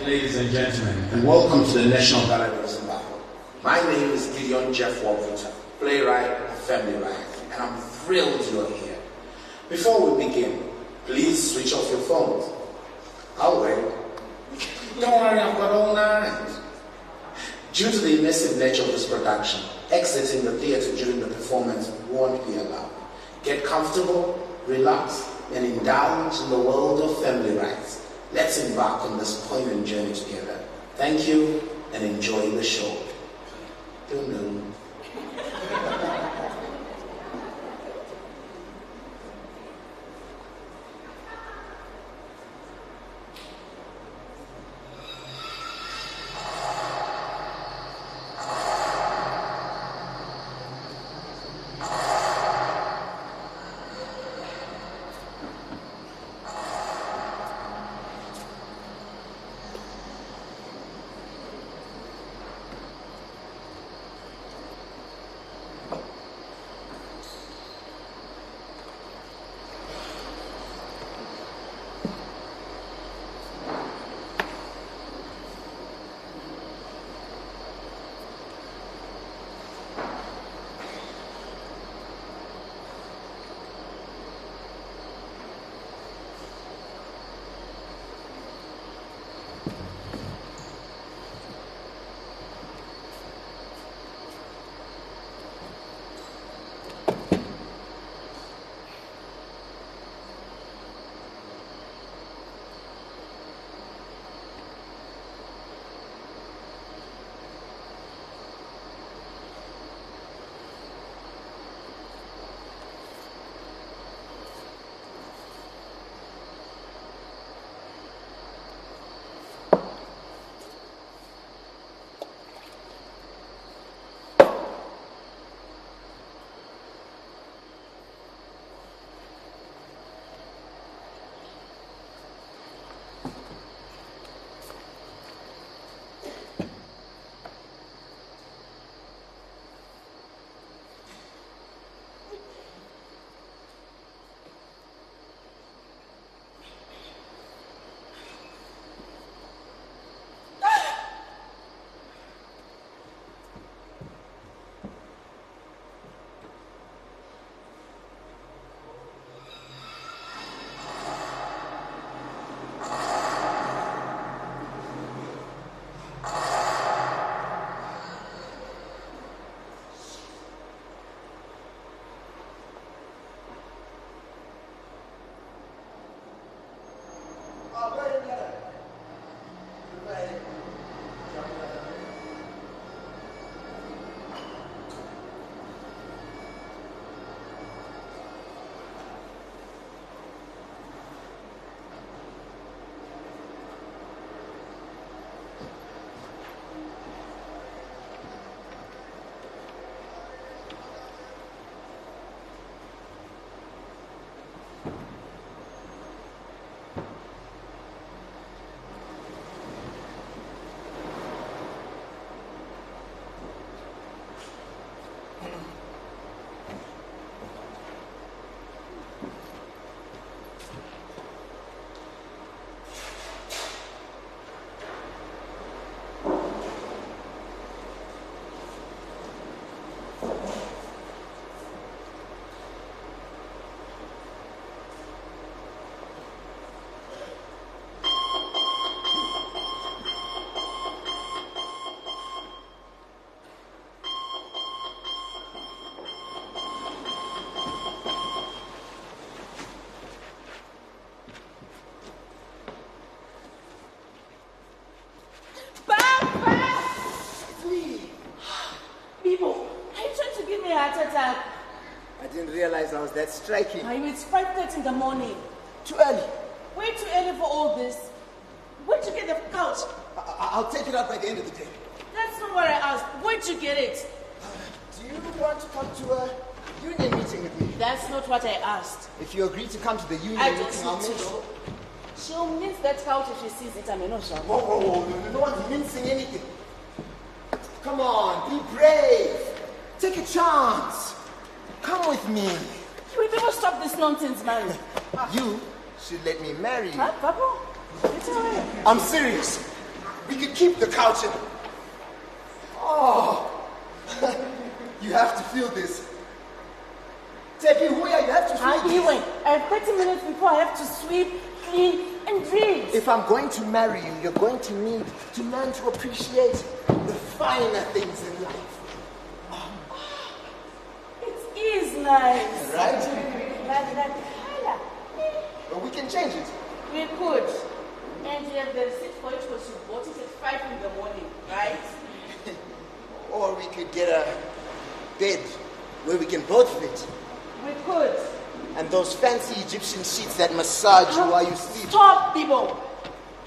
ladies and gentlemen, and welcome to the National Gallery of Zimbabwe. My name is Leon Manhimanzi, playwright of Family Riot, and I'm thrilled you are here. Before we begin, please switch off your phones. I'll wait. Don't worry, I've got all night. Due to the immersive nature of this production, exiting the theatre during the performance won't be allowed. Get comfortable, relax, and indulge in the world of family rights. Let's embark on this poignant journey together. Thank you, and enjoy the show. Doo-doo. I didn't realize I was that striking. It's 5:30 in the morning. Too early. Way too early for all this. Where'd you get the couch? I'll take it out by the end of the day. That's not what I asked. Where'd you get it? Do you want to come to a union meeting with me? That's not what I asked. If you agree to come to the union I meeting, don't I'll need make to. sure. She'll miss that couch if she sees it. I mean, no, sure. Whoa. No one's mincing anything. Come on, be brave. Take a chance. Come with me. We never stop this nonsense, man. You should let me marry you. Huh, Papa? It's all right. I'm serious. We could keep the couch in. Oh, you have to feel this. Tepi, Huya, you have to feel this. I have 30 minutes before I have to sweep, clean, and read. If I'm going to marry you, you're going to need to learn to appreciate the finer things in life. It is nice. Right? That color. But we can change it. We could. And you have the receipt for it because you bought it at 5 in the morning, right? Or we could get a bed where we can both fit. We could. And those fancy Egyptian sheets that massage you while you sleep. Stop, people!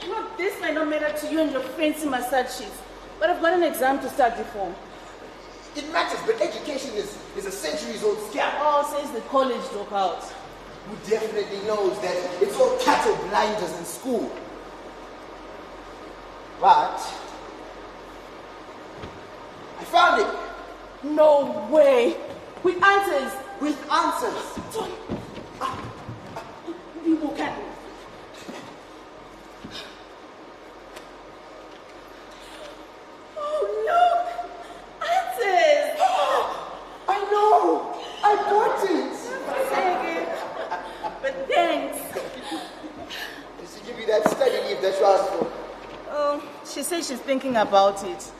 You know, this might not matter to you and your fancy massage sheets, but I've got an exam to study for. It matters, but education is a centuries-old scam. Oh, says the college dropout. Who definitely knows that it's all cattle blinders in school. But I found it. No way! With answers! With answers. People can. Oh, look! Answers! I know! I bought it! But thanks. Did she give you that study leave that you asked for? Oh, she says she's thinking about it.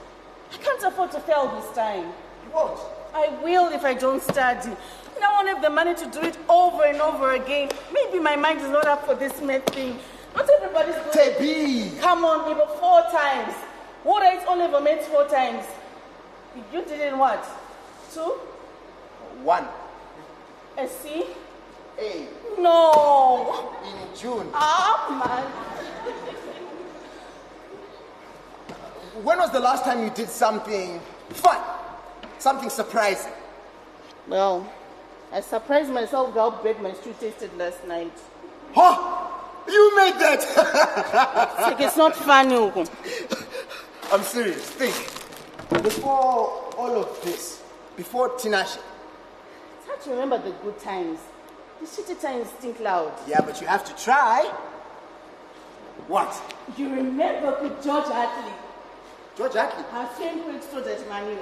I can't afford to fail this time. You won't? I will if I don't study. And I won't have the money to do it over and over again. Maybe my mind is not up for this math thing. Not everybody's doing Tebi! Come on, people, 4 times. Who writes only ever maths 4 times? You did it in what? 2? 1. A C? A. No. In June. Man. When was the last time you did something fun? Something surprising? Well, I surprised myself with how bad my stew tasted last night. Huh? You made that? It's not funny, Ugo. I'm serious. Think. Before all of this, before Tinashe. It's hard to remember the good times. The shitty times stink loud. Yeah, but you have to try. What? You remember with George Hartley? George Hartley? Her friend who extored at Manu.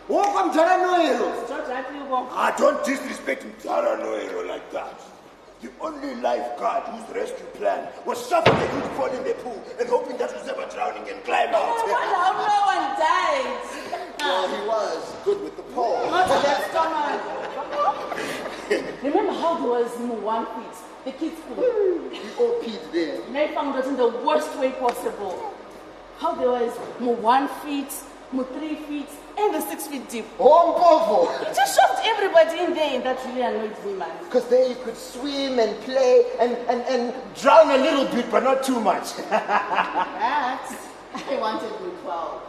Welcome to Noero. George Hartley, Ugo. Don't disrespect Mtara Noero like that. The only lifeguard whose rescue plan was suffocating you to fall in the pool and hoping that was never drowning and climb I out. wonder how no one died. Well, he was good with the pole. Not that stomach. Remember how there was one feet, the kids' pool? We all peed there. And I found out in the worst way possible. How there was 1 feet, 3 feet, and the 6 feet deep. Oh, He just shoved everybody in there, and that really annoyed me, man. because there you could swim and play and drown a little bit, but not too much. But I wanted with 12.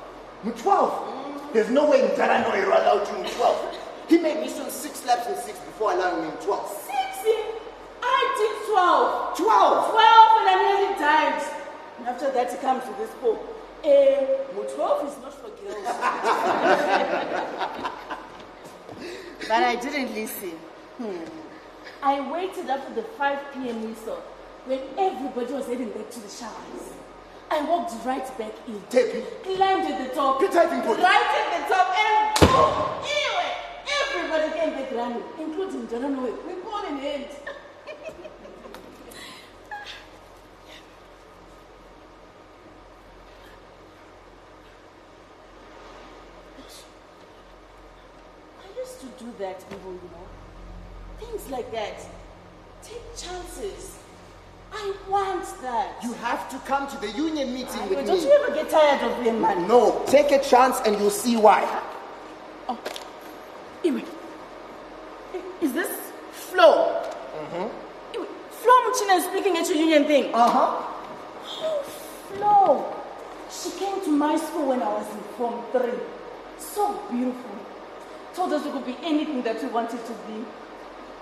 12? There's no way Mtara Noero allowed you in 12. He made me swim 6 laps in 6 before allowing me in 12. 6? I did 12. 12? 12 and I nearly died. And after that, he comes to this pool. 12 is not for girls. But I didn't listen. I waited up to the 5 p.m. whistle when everybody was heading back to the showers. I walked right back in. Tepi. Climbed at the top. Right at the top and boom! Anyway, everybody came back running, including Jaranoe. We called in hand. To do that, people, you know. Things like that. Take chances. I want that. You have to come to the union meeting with me. Don't you ever get tired of being man? No, take a chance and you'll see why. Oh. Anyway. Is this Flo? Anyway, Flo Muchina is speaking at your union thing. Oh, Flo. She came to my school when I was in Form 3. So beautiful. Told us we could be anything that we wanted to be.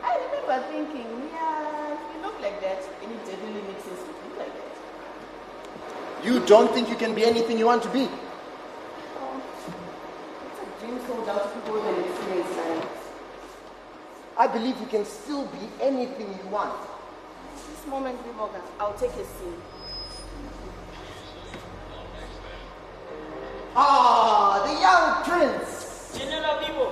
I remember thinking, yeah, if you look like that, and it definitely makes sense to look like that. You don't think you can be anything you want to be? Oh, it's a dream sold out to people with an experience science. I believe you can still be anything you want. This moment, Morgan, I'll take a seat. Ah, the young prince. General people.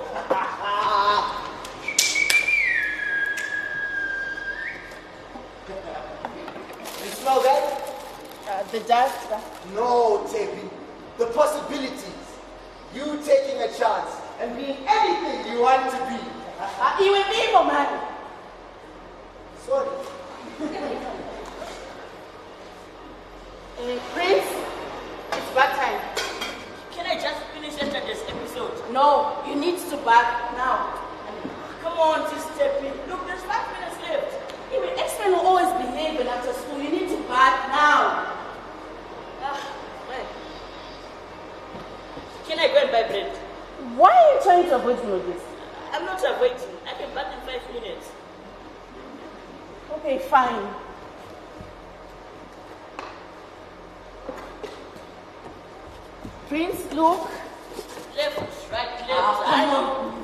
You smell that? The dust. No, Tepi. The possibilities. You taking a chance and being anything you want to be. Iwe vivo, man. Sorry. Prince, it's back time. Can I just finish yesterday's episode? No, you need to back now. Come on, Sister P. Look, there's 5 minutes left. Even X-Men will always behave when after school. You need to back now. Well. Can I go and buy bread? Why are you trying to avoid this? I'm not avoiding. I can back in 5 minutes. Okay, fine. Prince, look. Left, right, left. Come on.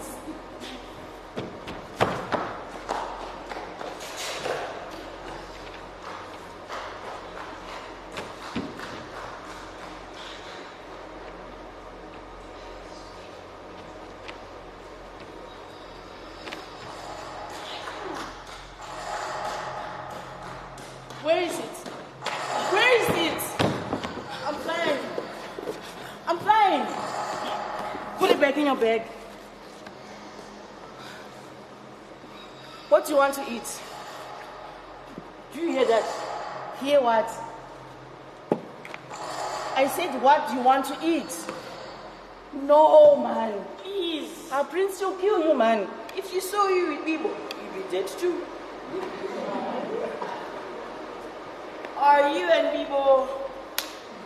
Where is it? Where is it? I'm flying. I'm flying. Put it back in your bag. What do you want to eat? Do you hear that? Hear what? I said, what do you want to eat? No, man. Please. Our prince will kill you, man. If you saw you with people, you'd be dead too. Are you and people?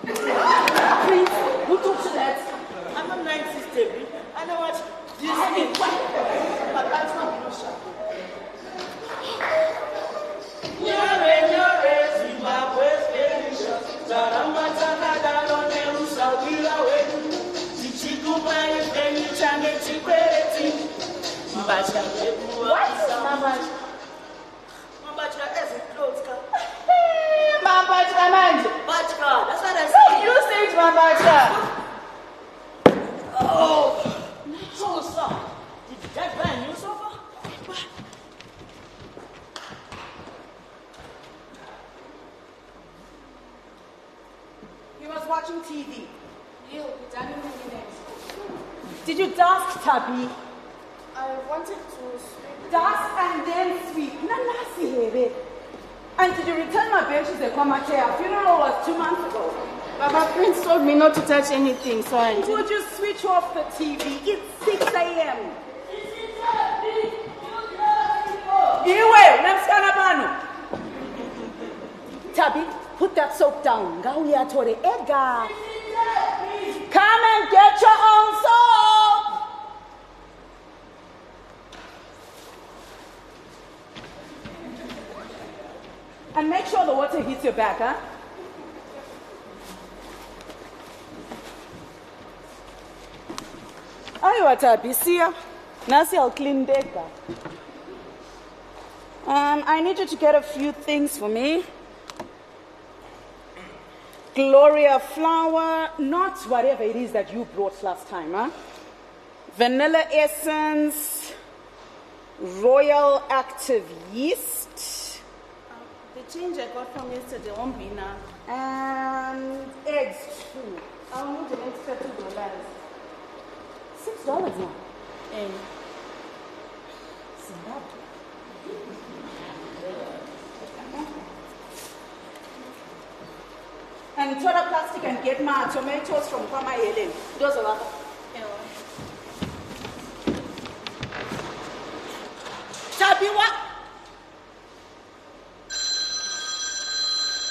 Prince, who told you that? I'm a nice sister. I know what this I is. but that's not no shot. Zimbabwe's nation. Zaramatana dalone usawira wetu. Tichikupa ifeni change chikweti. Mbacha wetu. What is Mamacha? Mbacha is a clothes car. Mamacha, man. Bachka, that's what I No, said. you say it's Mamacha. Oh, so sir, did that buy a new sofa? He was watching TV. Did you dust, Tabi? I wanted to sweep. Dust and then sweep. Nanasi hebe. And did you return my benches at Kwamatea? Funeral was 2 months ago. Baba Prince told me not to touch anything, so I did. Would you switch off the TV? It's 6 a.m. Iwe, namskana banu. Tabi, put that soap down. Gauya tore ega. Come and get your own soap. And make sure the water hits your back, huh? Ayo Tabi, see ya. Nasi I'll clean deka. I need you to get a few things for me. Gloria flour, not whatever it is that you brought last time, huh? Vanilla essence, royal active yeast. The change I got from yesterday won't be enough. And eggs too. I'll need an extra $2. $6 now. And Zimbabwe. And total plastic and get my tomatoes from Kwama Yelen. Those are other. Tabi, what?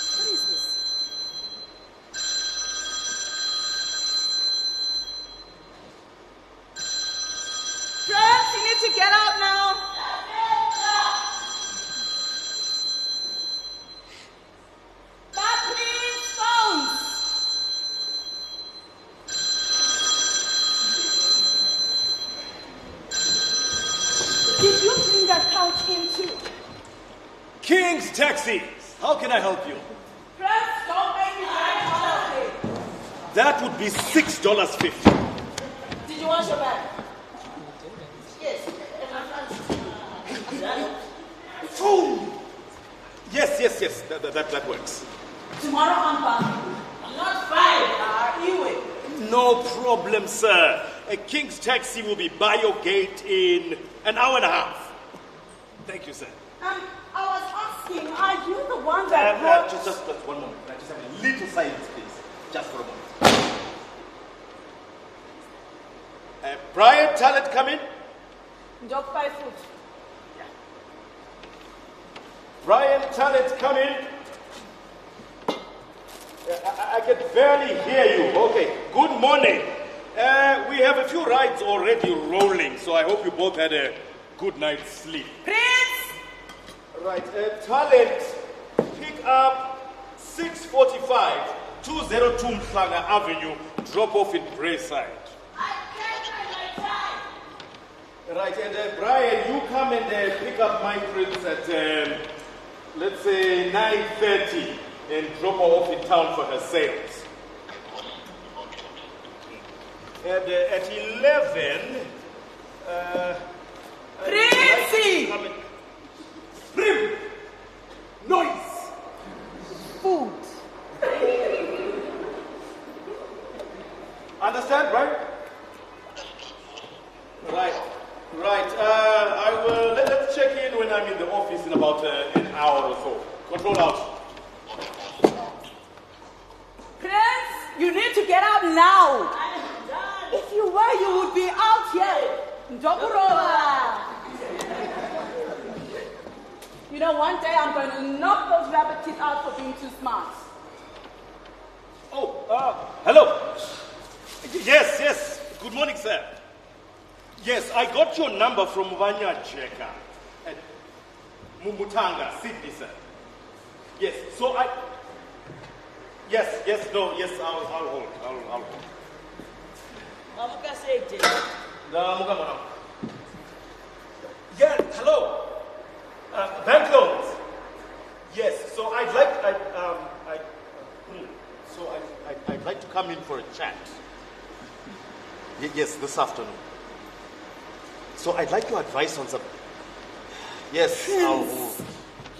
What is this? Friends, you need to get out now. That means phones. Did you bring that couch in too? King's Taxis! How can I help you? Friends, don't make me very holiday. That would be $6.50. Did you wash your bag? Yes. Fool! Yes. That works. Tomorrow I'm back. Not 5, anyway. No problem, sir. A King's taxi will be by your gate in an hour and a half. Thank you, sir. I was asking, are you the one that brought... Just 1 moment. Just have a little silence, please. Just for a moment. Brian, Talent, come in. Dog 5 foot. Brian, Talent, come in. I can barely hear you. Okay, good morning. We have a few rides already rolling, so I hope you both had a good night's sleep. Prince! Right, Talent, pick up 645, 202 Mhlanga Avenue, drop off in Brayside. I can't my time. Right, and Brian, you come and pick up my Prince at, let's say, 9:30 and drop her off in town for her sales. And at 11, Princey! Prim! Noise! Food. Understand, right? Right. I will. Let's check in when I'm in the office in about an hour or so. Control out. Prince, you need to get out now. I'm done. If you were, you would be out here. Ndokurova. You know, one day I'm going to knock those rabbit teeth out for being too smart. Oh, hello. Yes. Good morning, sir. Yes, I got your number from Vanya Jeka at Mumutanga, Sydney, sir. Yes, so I... Yes, I'll hold. I'll hold. Mamuka said it. Yeah, hello. Bank loans. Yes, so I'd like to come in for a chat. Yes, this afternoon. So I'd like your advice on some... Yes, Prince,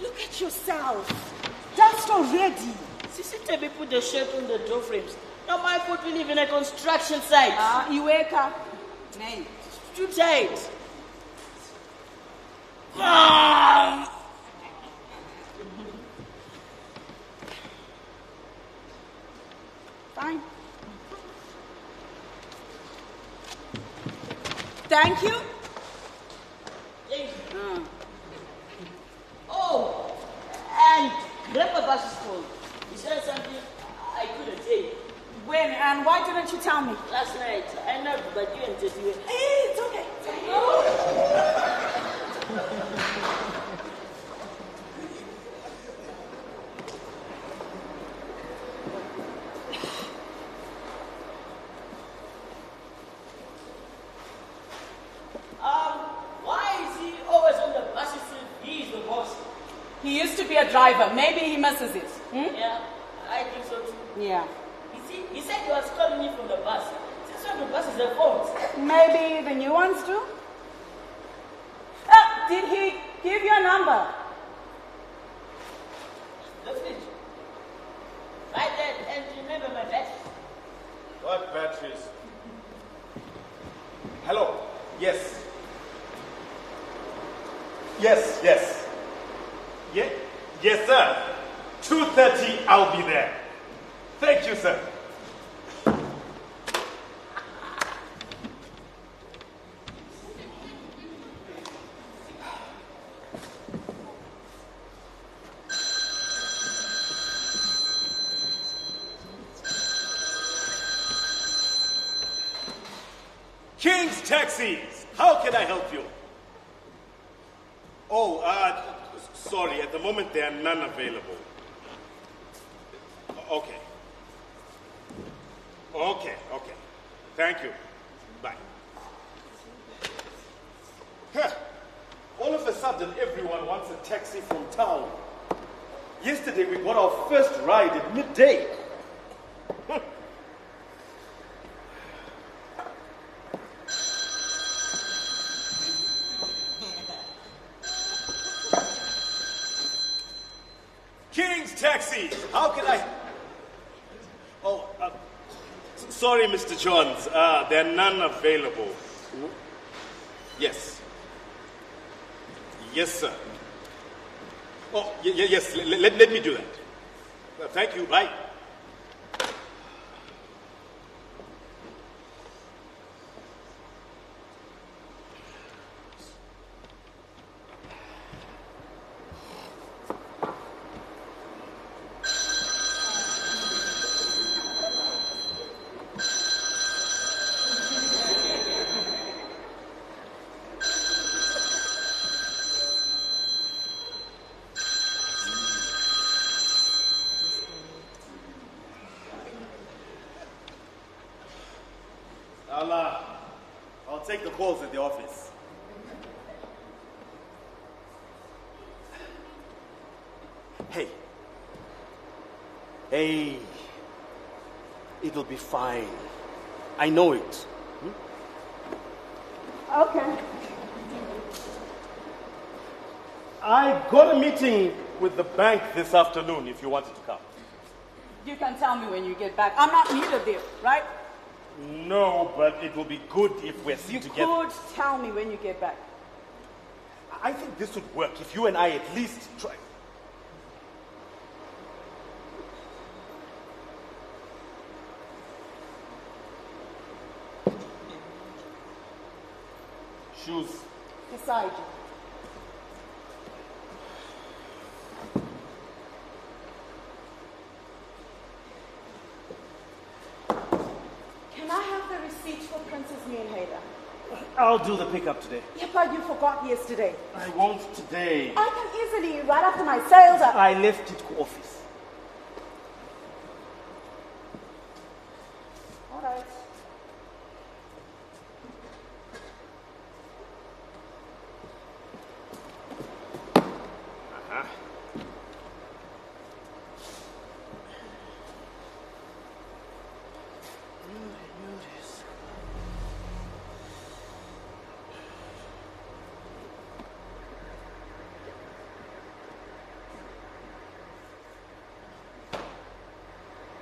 look at yourself. Dust already. CCTV put the shirt on the door frames. Now my foot will live in a construction site. Iweka. Nay. Too tight. Fine. Thank you. Oh, and Grandpa Bash is cold. He said something I couldn't say. When and why didn't you tell me? Last night, I know, but you and Jesse were... Hey, it's okay. Why is he always on the buses if he's the boss? He used to be a driver. Maybe he misses it. Yeah, I think so too. Yeah. You see, he said he was calling me from the bus. Since when the bus is the phones? Maybe the new ones too? Did he give you a number? The fridge. Right there, and remember my battery. What batteries? Hello? Yes. Yes. Yes, sir. 2:30, I'll be there. Thank you, sir. King's Taxis, how can I help you? Oh, sorry, at the moment there are none available. Okay. Thank you. Bye. All of a sudden, everyone wants a taxi from town. Yesterday, we got our first ride at midday. taxi. How can I? Oh, sorry, Mr. Johns. There are none available. Yes. Yes, sir. Oh, yes. Let me do that. Thank you. Bye. I'll take the calls at the office. Hey, it'll be fine. I know it. Okay. I got a meeting with the bank this afternoon if you wanted to come. You can tell me when you get back. I'm not needed there, right? No, but it will be good if we're seen together. You could tell me when you get back. I think this would work if you and I at least try. Shoes. Beside you. Can I have the receipt for Princess Haida? I'll do the pickup today. Yeah, but you forgot yesterday. I won't today. I can easily, right after my sales are... I left it to office. All right.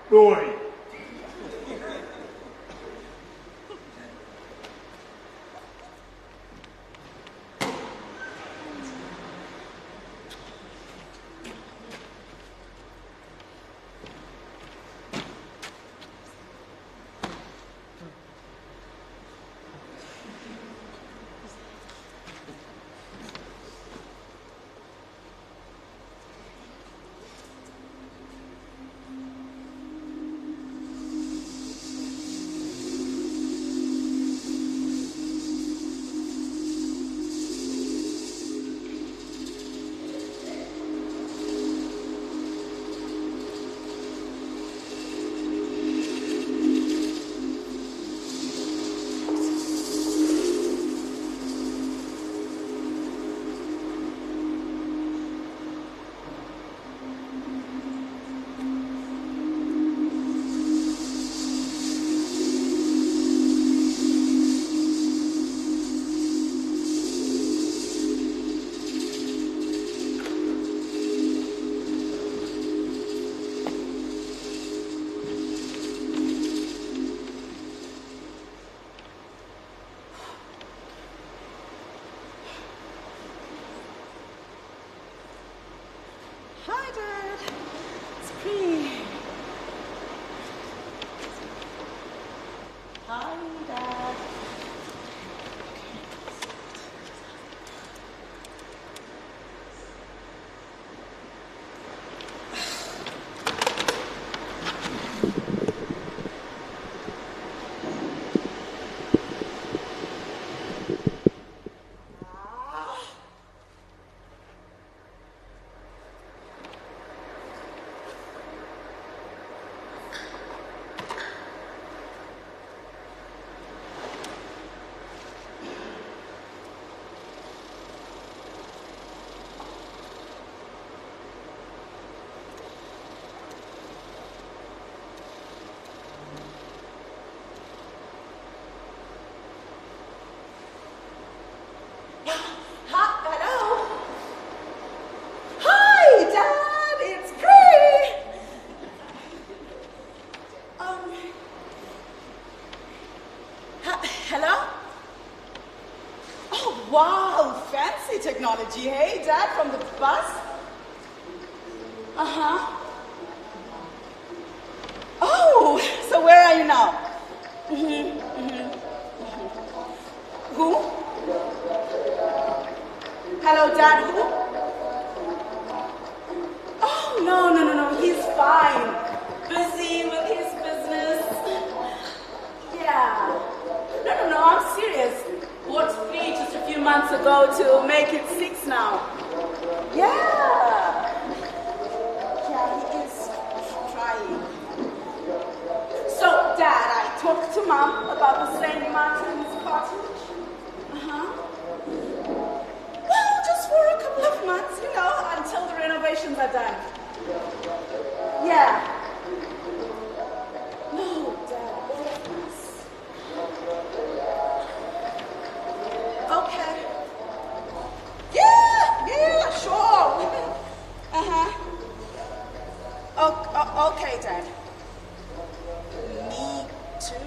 Boy. apology. Hey, Dad, from the bus? Uh-huh. Oh, so where are you now? Who? Hello, Dad, who? Oh, no, he's fine. Busy with his business. Yeah. No, I'm serious. Bought 3 just a few months ago to make it 6 now. Yeah, he is trying. So, Dad, I talked to Mom about the St. Martin's cottage. Well, just for a couple of months, until the renovations are done. Yeah. No, Dad, all of us. Okay. Yeah, sure. Okay, Dad. Me too?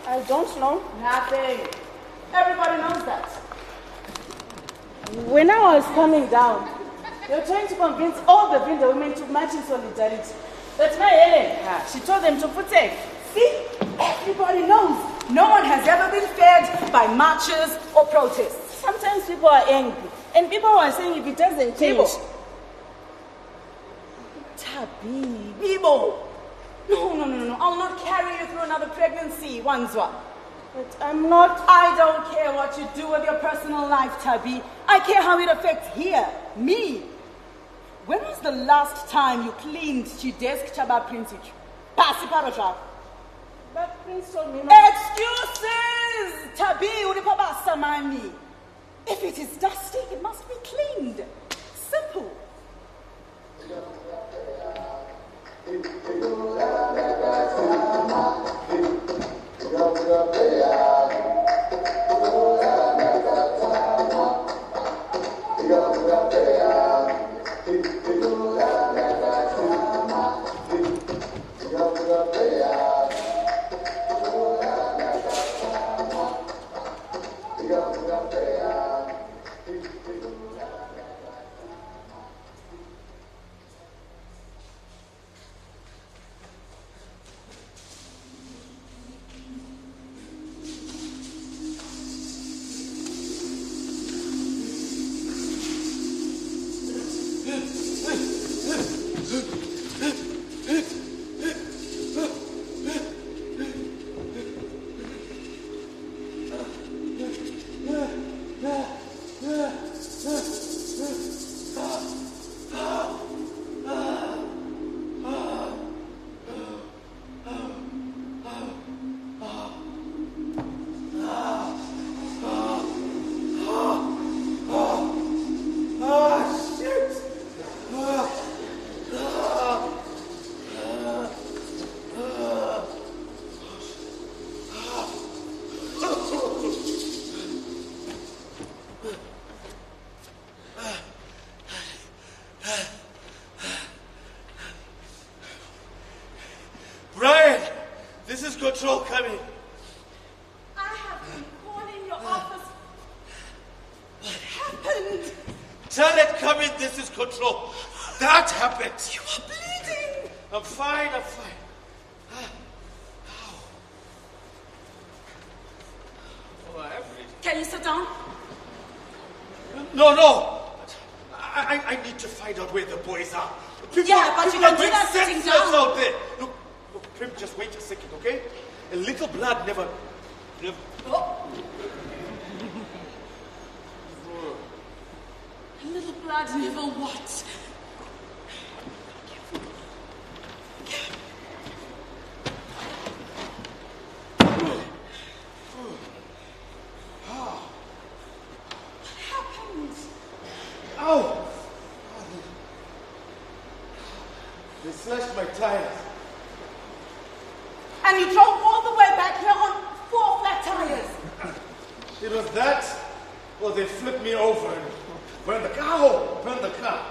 I don't know. Nothing. Everybody knows that. When I was coming down, they were trying to convince all the Bunga women to march in solidarity. But my Helen, she told them to protect. See? Everybody knows. No one has ever been fed by marches or protests. Sometimes people are angry. And people are saying if it doesn't change. Tabi, Bibo. No. I'll not carry you through another pregnancy, Wanzwa. But I'm not. I don't care what you do with your personal life, Tabi. I care how it affects here, me. When was the last time you cleaned Chidesk Chaba Prince? Pasi Parasha. But Prince told me not. Excuses! Tabi, Uripaba Samani. If it is dusty, it must be cleaned. Simple. Control coming. I have been calling your office. What happened? Tell it coming, this is Control. That happened. You are bleeding. I'm fine. you sit down? No. I need to find out where the boys are. People, Yeah, but you people can do make that sitting sense down. out there. Look, Prim, just wait a second, okay? A little blood never... Oh. A little blood never what? Ow! They slashed my tires. And you drove all the way back here on 4 flat tires. It was that, or they flipped me over and burned the car. Burned the car.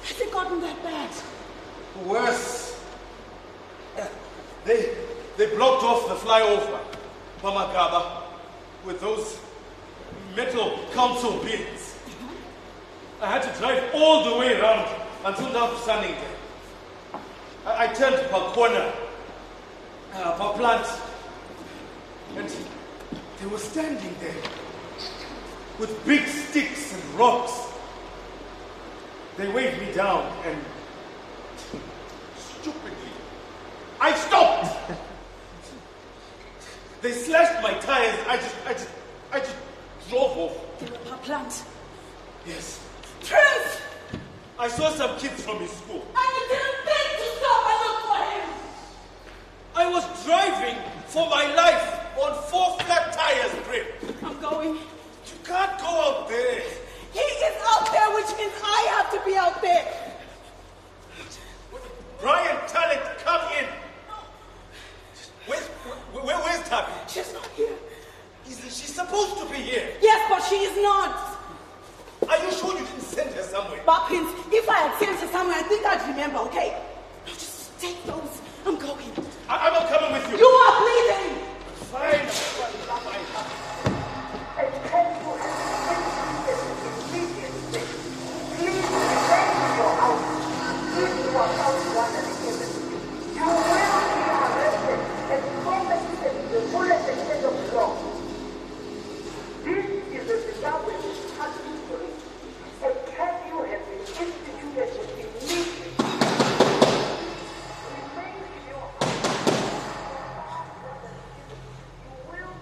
Has it gotten that bad? Worse. They blocked off the flyover, Pamakaba, with those metal council bins. I had to drive all the way around until now Sunnington. I turned per corner, per plant, and they were standing there with big sticks and rocks. They waved me down and stupidly, I stopped. They slashed my tires. I just drove off. They were per plant. Yes. Prince! I saw some kids from his school. And you didn't think to stop and look for him! I was driving for my life on 4 flat tires, Prim. I'm going. You can't go out there. He is out there, which means I have to be out there. Brian Talent, come in. Where's Tabby? She's not here. She's supposed to be here. Yes, but she is not. Are you sure you didn't send her somewhere? Bumpkins, if I had sent her somewhere, I think I'd remember, okay? No, just take those. I'm going. I'm not coming with you. You are bleeding! Fine. This is the Zimbabwe which has history. A curfew has been instituted with immediate. Remain in your house. You will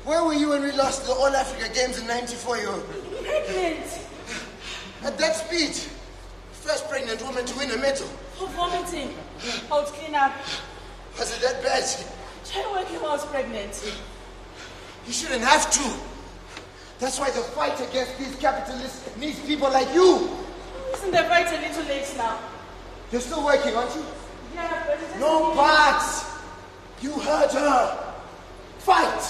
Where were you when we lost the All Africa Games in '94, yo? Pregnant. At that speed. First pregnant woman to win a medal. For vomiting. How to clean up. Was it that bad? Try working while I was pregnant. You shouldn't have to. That's why the fight against these capitalists needs people like you. Isn't the fight a little late now? You're still working, aren't you? Yeah, but it No buts. You heard her. Fight.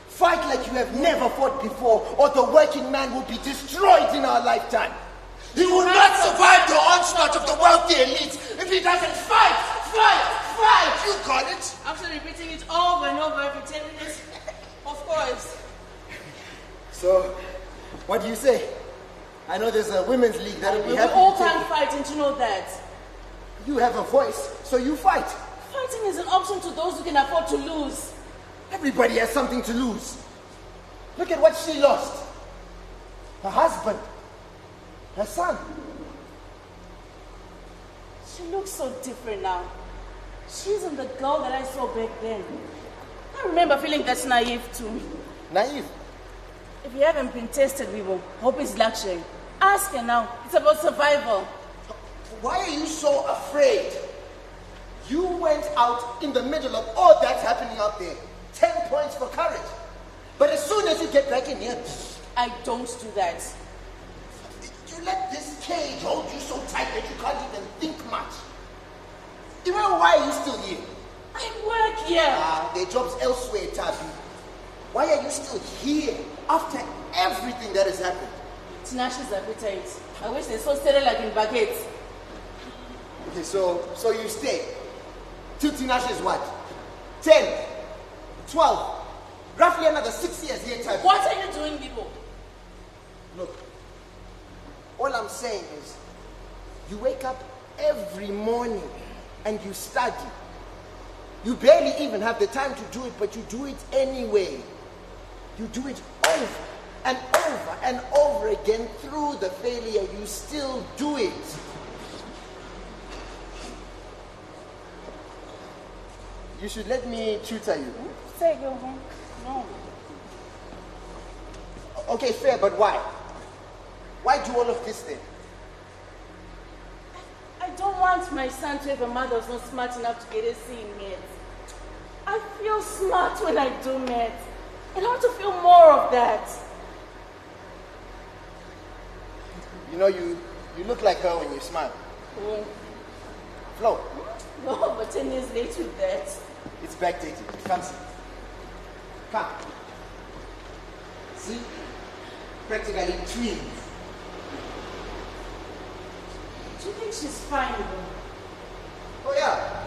Fight like you have never fought before, or the working man will be destroyed in our lifetime. He will not survive the onslaught of the wealthy elite if he doesn't fight, fight, fight. You got it. After repeating it over and over every 10 minutes, of course. So, what do you say? I know there's a women's league that will be We happy all to take can't you. fight, and you know that. You have a voice, so you fight. Fighting is an option to those who can afford to lose. Everybody has something to lose. Look at what she lost. Her husband. Her son. She looks so different now. She isn't the girl that I saw back then. I remember feeling that naive too. Naive. If you haven't been tested, we will. Hope is luxury. Ask her now. It's about survival. Why are you so afraid? You went out in the middle of all that's happening out there. 10 points for courage. But as soon as you get back in here, I don't do that. you let this cage hold you so tight that you can't even think much. You know why are you still here? I work here. There are jobs elsewhere, Tabi. Why are you still here after everything that has happened? Tinashe's appetite. I wish they saw sterile like in baguettes. Okay, so you stay. Till Tinashe is what? 10, 12, roughly another 6 years here, Tabi. What are you doing, people? Look, all I'm saying is, you wake up every morning and you study. You barely even have the time to do it, but you do it anyway. You do it over and over and over again. Through the failure, you still do it. You should let me tutor you. Say go home. No. Okay, fair, but why? Why do all of this then? I don't want my son to have a mother who's not smart enough to get a C in maths. I feel smart when I do maths. And I want to feel more of that. You know, you look like her when you smile. Flo, No, but 10 years late with that. it's backdated. Come see. Come. See? Practically twins. Do you think she's fine though? Oh yeah.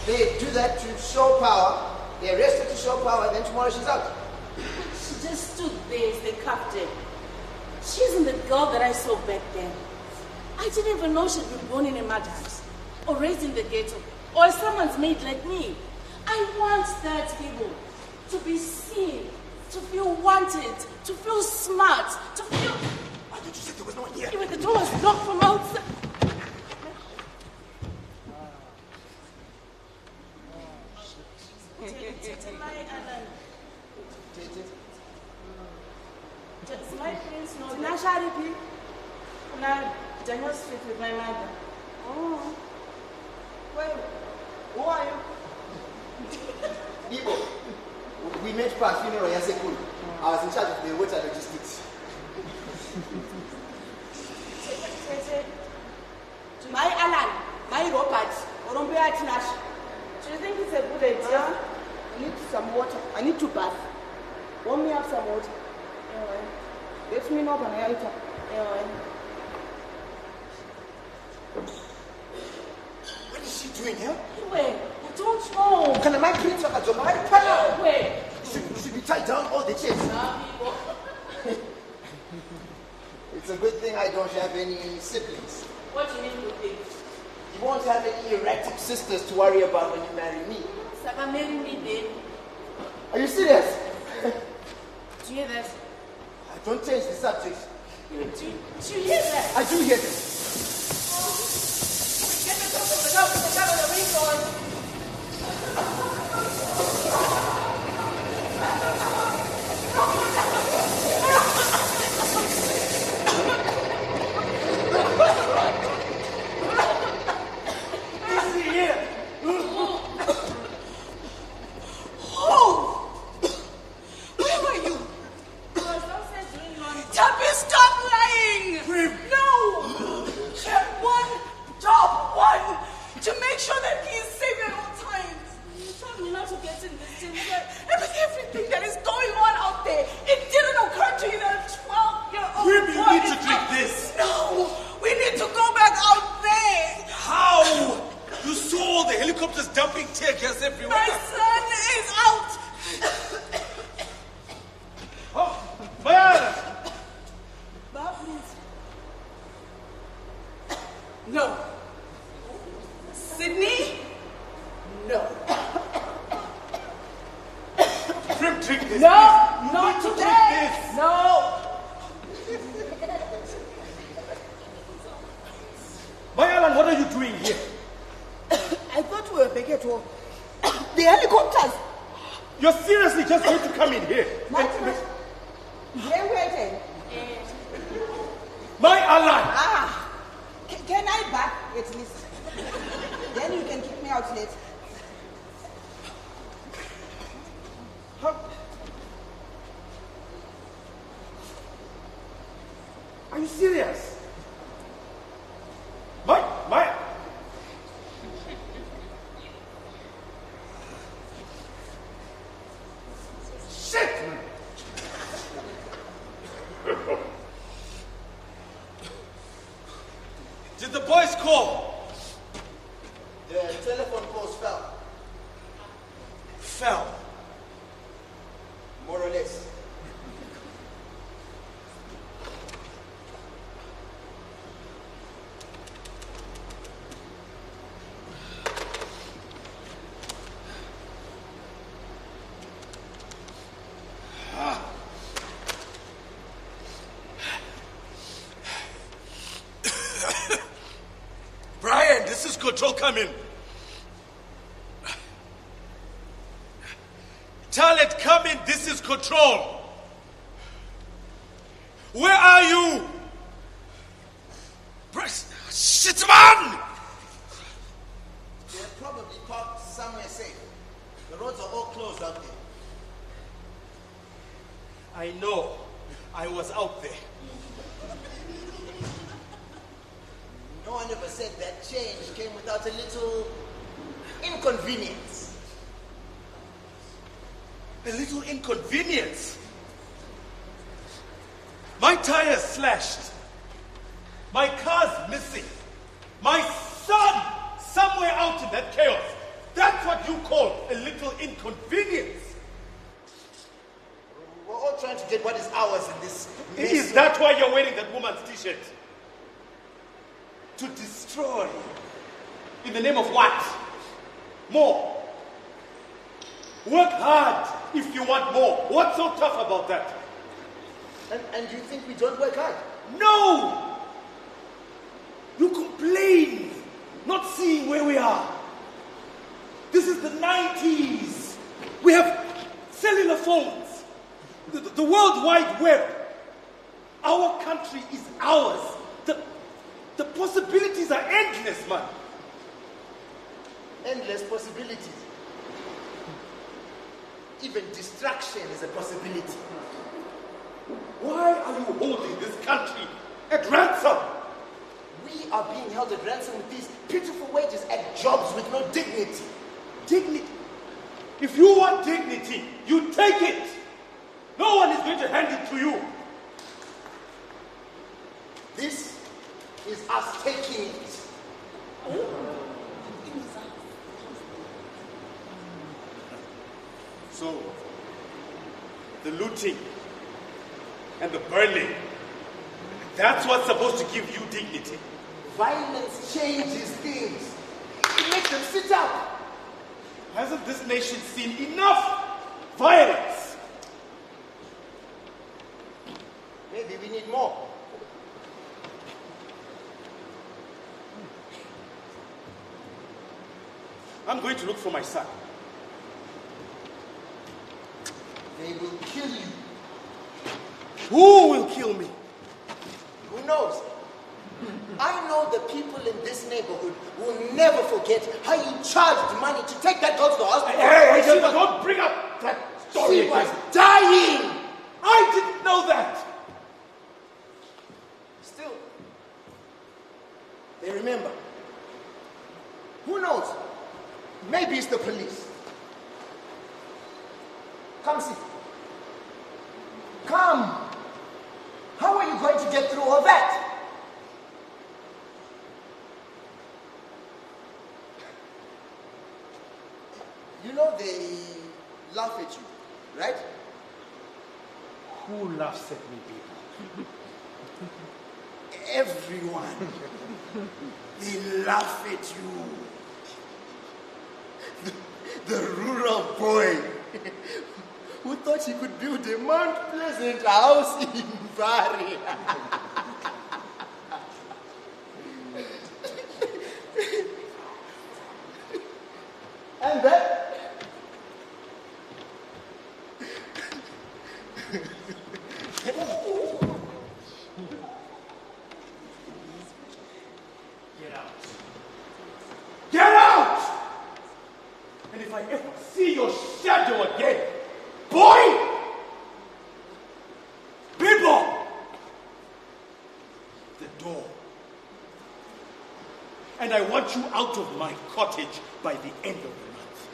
They do that to show power. They arrest her to show power, and then tomorrow she's out. She just stood there as they cuffed her. She isn't the girl that I saw back then. I didn't even know she'd been born in a mud house, or raised in the ghetto, or as someone's mate like me. I want that, people, to be seen, to feel wanted, to feel smart, to feel... Why did you say there was no one here? Even the door was locked from outside. Does my parents know that? Now, Daniel sleep with my mother. Oh. Well, who are you? Ibo. We met for a funeral yesterday. I was in charge of the water logistics. My Alan, my Robert, Orombea Tinash. Do you think it's a good idea? I need some water. I need to bath. Want me have some water? Let me know when I enter. What is she doing here? Wait, I don't know. Can I print her at Wait. You should be tied down all the chairs. It's a good thing I don't have any siblings. What do you mean good thing? You won't have any erratic sisters to worry about when you marry me. Saka marry me then. Are you serious? Do you hear that? Don't change the subject. Do you hear that? I do hear this. Get the top of the dog with the cover of the ring on. sure that he is safe at all times. You told me not to get in this thing. And with everything that is going on out there, it didn't occur to you that a 12-year-old Grim, you boy need is to drink out- this. No, we need to go back out there. How? You saw all the helicopters dumping tear gas everywhere. My son is out. Oh, man! Bob, please. No. Sydney? No. Grim, drink this. No, please. You not need to today. drink this. No. Mayalan, what are you doing here? I thought we were back at home. The helicopters. You're seriously just going to come in here? They're waiting. My Allah! Ah, can I back at least? Then you can kick me out later. Are you serious? My. Shit! Did the boys call? The telephone calls fell. Fell. More or less. Brian, this is Control, come in. Talent, come in, this is Control. Where are you? Shit, man! They're probably parked somewhere safe. The roads are all closed out there. I know. I was out there. No one ever said that change came without a little inconvenience. A little inconvenience. My tire's slashed. My car's missing. My son somewhere out in that chaos. That's what you call a little inconvenience. We're all trying to get what is ours in this mess. Is that why you're wearing that woman's t-shirt? To destroy. In the name of what? More. Work hard if you want more. What's so tough about that? And you think we don't work hard? No! You complain, not seeing where we are. This is the 90s. We have cellular phones, the World Wide Web. Our country is ours. The possibilities are endless, man. Endless possibilities. Even destruction is a possibility. Why are you holding this country at ransom? We are being held at ransom with these pitiful wages at jobs with no dignity. Dignity? If you want dignity, you take it. No one is going to hand it to you. This is us taking it. So, the looting and the burning, that's what's supposed to give you dignity. Violence changes things. It makes them sit up. Hasn't this nation seen enough violence? Maybe we need more. I'm going to look for my son. They will kill you. Who will kill me? Who knows? I know the people in this neighborhood will never forget how you charged money to take that girl to the hospital. Hey, don't bring up that story She again. was dying. I didn't know that. Still, they remember. Who knows? Maybe it's the police. Come see. Come. How are you going to get through all that? You know they laugh at you, right? Who laughs at me, people? Everyone. They laugh at you. The rural boy who thought he could build a Mount Pleasant house in Bari. And then Get out. Get out! And if I ever see your shadow again, boy! People! The door. And I want you out of my cottage by the end of the month.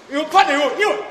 You funny, you!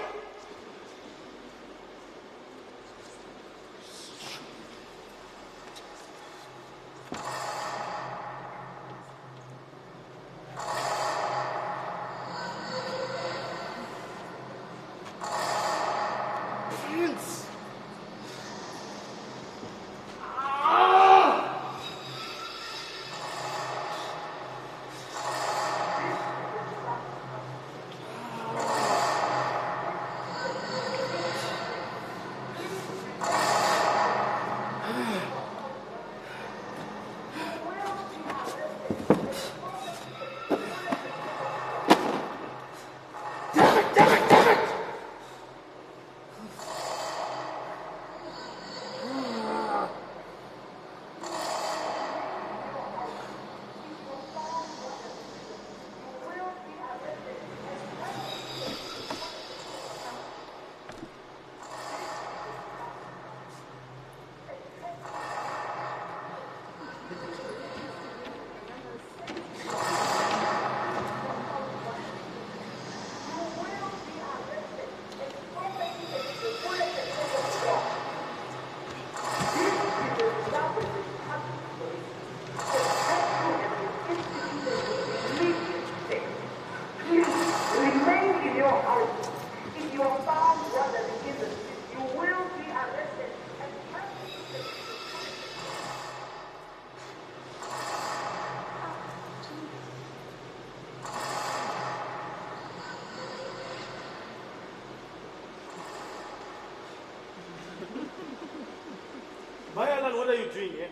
What are you doing here?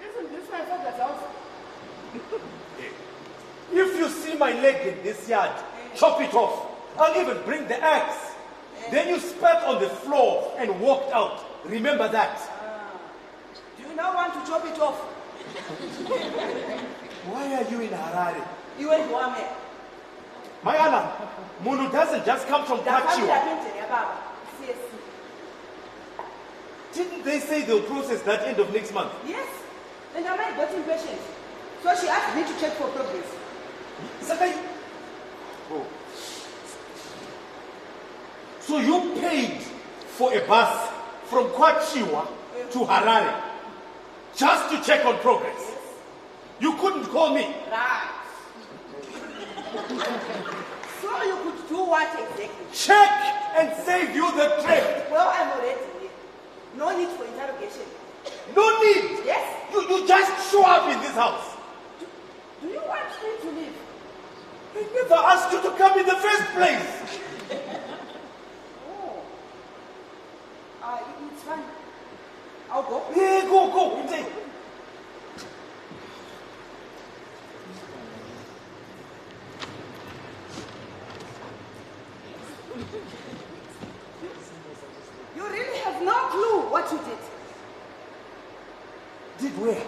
Isn't this my father's house? If you see my leg in this yard, chop it off. I'll even bring the axe. Then you spat on the floor and walked out. Remember that. Do you now want to chop it off? Why are you in Harare? You ain't one man. My Anna, Munu doesn't just come from Kachiwa. Didn't they say they'll process that end of next month? Yes. And I might got impatient. So she asked me to check for progress. Sakai. Oh. So you paid for a bus from Kwachiwa to Harare just to check on progress? Yes. You couldn't call me? Right. So you could do what exactly? Check and save you the trip. Well, I'm already here. No need for interrogation. No need? Yes. You just show up in this house. Do you want me to leave? I never asked you to come in the first place. Oh. It's fine. I'll go. Yeah, go. You really have no clue what you did. Did where?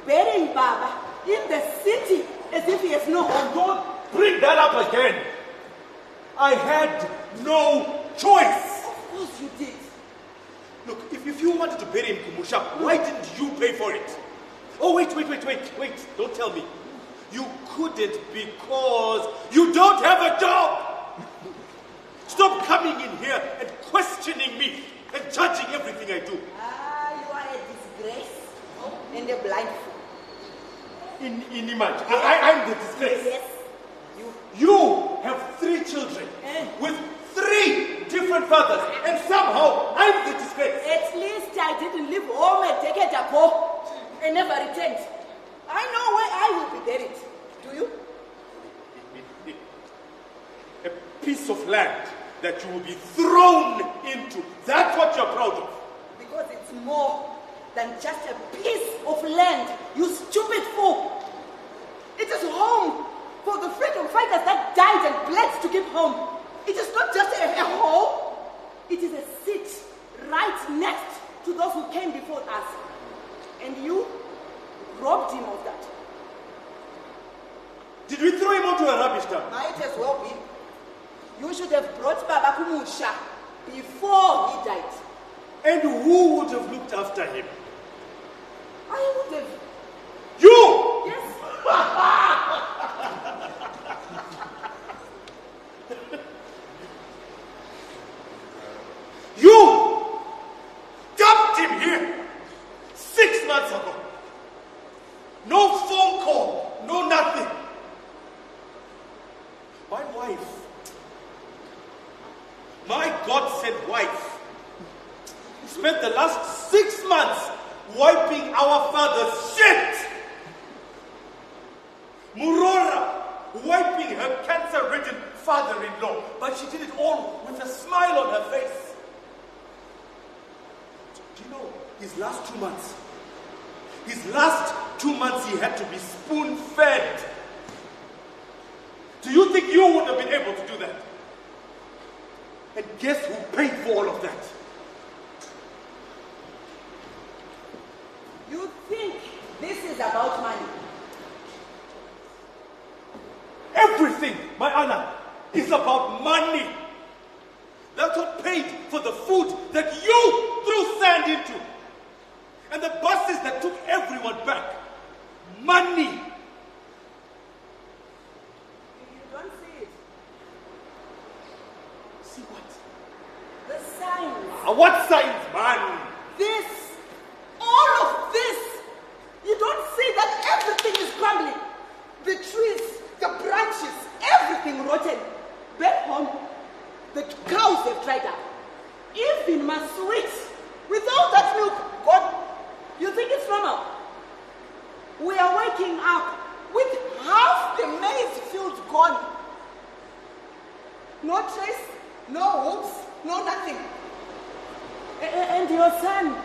Burying Baba in the city as if he has no home. Don't bring that up again. I had no choice. Of course you did. Look, if you wanted to bury him, Kumusha, why didn't you pay for it? Oh, wait. Don't tell me. You couldn't because you don't have a job. Stop coming in here and questioning me and judging everything I do. You are a disgrace and a blind fool. In Image, I'm the disgrace. Yes. You have 3 children with 3 different fathers, and somehow I'm the disgrace. At least I didn't leave home and take a taco and never returned. I know where I will be buried. Do you? A piece of land that you will be thrown into. That's what you're proud of. Because it's more than just a piece of land, you stupid fool. It is home for the freedom fighters that died and bled to keep home. It is not just a home. It is a seat right next to those who came before us. And you robbed him of that. Did we throw him onto a rubbish dump? Might as well be. You should have brought Baba Kumusha before he died. And who would have looked after him? I would have. You! Yes. You dumped him here 6 months ago. No phone call, no nothing. My wife, my God-sent wife, spent the last 6 months wiping our father's shit. Murora wiping her cancer-ridden father-in-law, but she did it all with a smile on her face. Do you know, his last 2 months, he had to be spoon-fed. Do you think you would have been able to do that? And guess who paid for all of that? You think this is about money? Everything, my Anna, is about money. That's what paid for the food that you threw sand into. And the buses that took everyone back. Money. You don't see it. See what? The signs. What signs, man? This. All of this. You don't see that everything is crumbling. The trees, the branches, everything rotten. Back home, the cows have dried up. Even my sweets, without that milk, gone. You think it's normal? We are waking up with half the maize field gone. No trace, no hoops, no nothing. And your son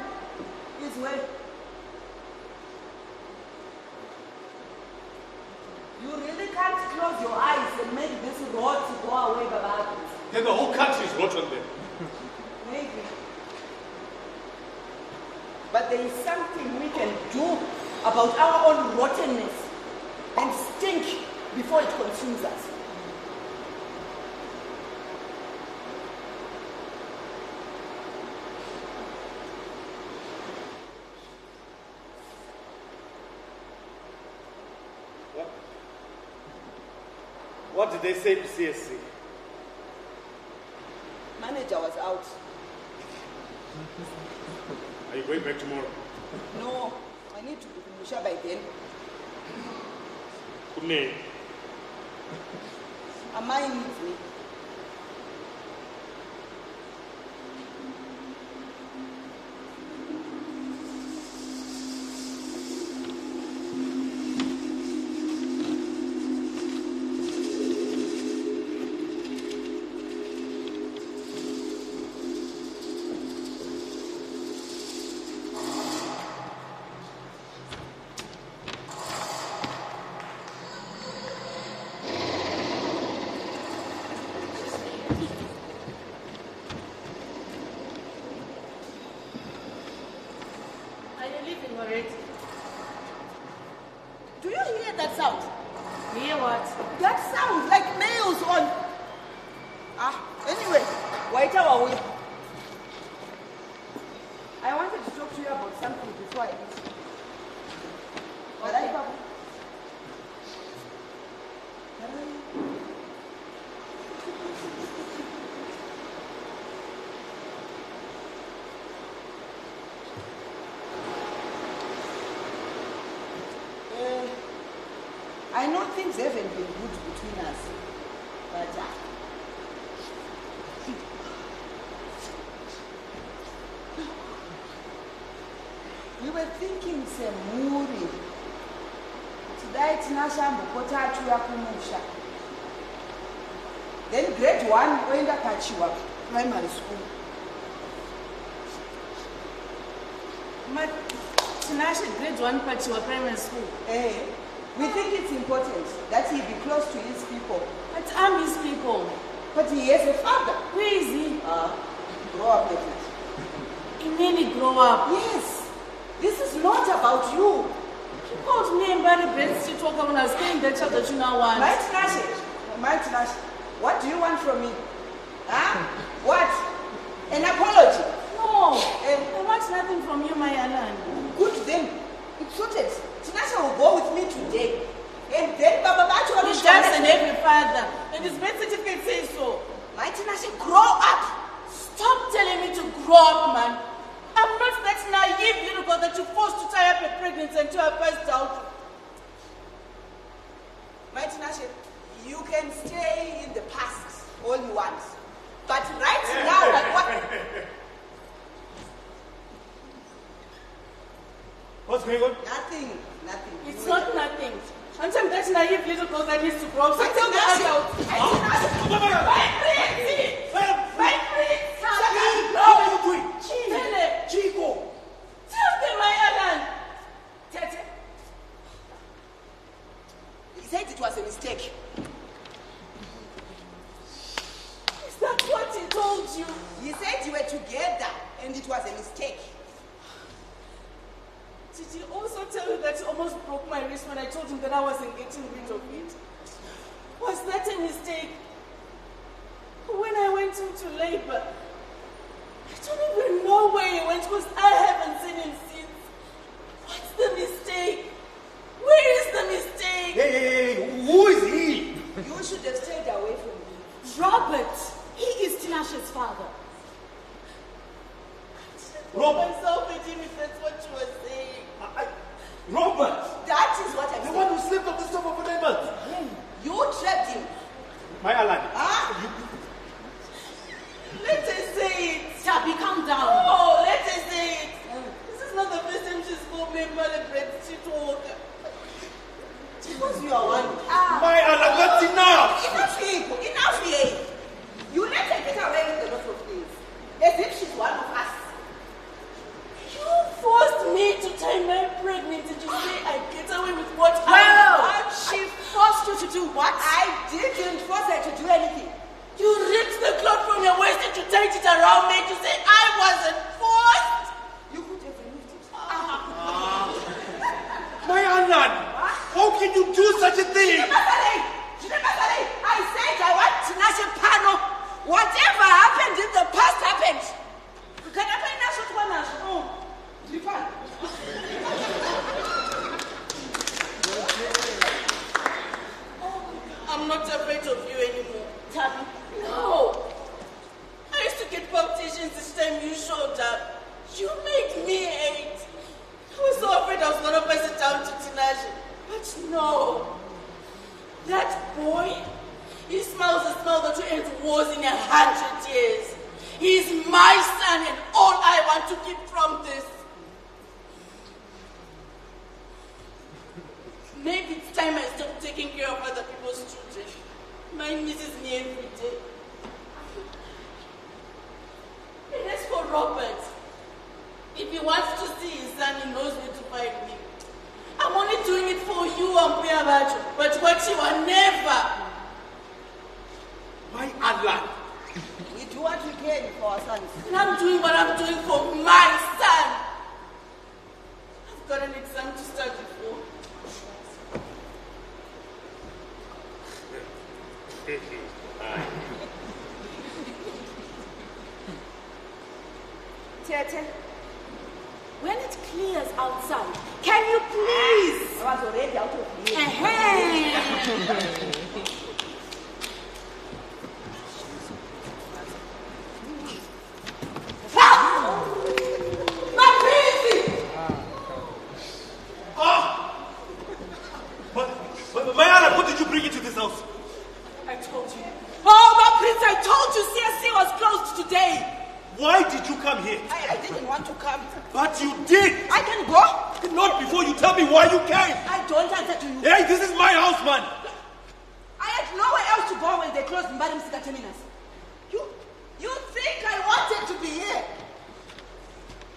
is where? You really can't close your eyes and make this rot go away, Baba. Then the whole country is rotten then. Maybe. But there is something we can do about our own rottenness and stink before it consumes us. What did they say to CSC? Manager was out. Are you going back tomorrow? No, I need to be in Musha by then. Good name. Amai needs me. about something before I eat. Alright, Papa? I know things haven't been good between us, but we were thinking Muwi. Today tinashamba kotatu yakumusha. Then grade 1 oenda kachiwa primary school. Tinashe grade 1 kachiwa primary school. We think it's important that he be close to his people. But I'm his people. But he has a father. Where is he? Grow up like it. You mean he grow up? Yes. This is not about you. You called me and Barry Brents to talk when I was getting the child that you now want. My Tinashe, what do you want from me? Huh? What? An apology? No. I want nothing from you, my Alan. Good then. It's sorted. Tinashe will go with me today. And then Baba Bacho will He doesn't have a father. And his birth certificate says so. My Tinashe, grow up. Stop telling me to grow up, man. I'm not that naive little girl that you forced to tie up a pregnancy until I passed out. My Tinashe, you can stay in the past all you want. But right now, like what? What's going on? Nothing. It's not nothing. I'm that naive little girl that needs to grow up. So tell the adults. My prince! What are you doing? Chico! Tell them, my Alan! Tete. He said it was a mistake. Is that what he told you? He said you were together and it was a mistake. Did he also tell you that he almost broke my wrist when I told him that I wasn't getting rid of it? Was that a mistake? When I went into labor, I don't even know where he went because I haven't seen him since. What's the mistake? Where is the mistake? Hey, who is he? You should have stayed away from me. Robert! He is Tinashe's father. Robert. Myself with him if that's what you were saying. Robert! That is what I'm The saying. one who slept on the sofa for 9 months. You trapped him. My Alan. Let her say it. Tabby, calm down. Oh, let her say it. This is not the first time she's called me Malabret. She talk. Because you are one. My Alan, that's enough! Enough here. You let her get away with a lot of things. As if she's one of us. You forced me to tie my pregnancy to say I get away with what I Well, she forced you to do what? I didn't force her to do anything. You ripped the cloth from your waist and you tied it around me to say I wasn't forced. You could have removed it. My Alan! How can you do such a thing? I said I want Tinashe Pano. Whatever happened in the past happened. Can I find out what one has? I'm not afraid of you anymore, Tabby. No. I used to get palpitations each time you showed up. You made me hate. I was so afraid I was going to pass it down to Tinashe. But no. That boy, he smells the smell that will end wars in 100 years. He's my son and all I want to keep from this. Maybe it's time I stop taking care of other people's children. Mine misses me every day. And as for Robert, if he wants to see his son, he knows where to find me. I'm only doing it for you, Ampuyabacho, but what you are never. My Alan! We do what we can for our sons. And I'm doing what I'm doing for my son. I've got an exam to study for. Tete, when outside. Can you please? I was already out of here. But Mayana, what did you bring into this house? I told you. Oh, my prince, I told you CSC was closed today. Why did you come here? I didn't want to come. But you did. I can go. Not before you tell me why you came. I don't answer to you. Hey, this is my house, man. I had nowhere else to go when they closed Mbadi Msika terminus. You think I wanted to be here?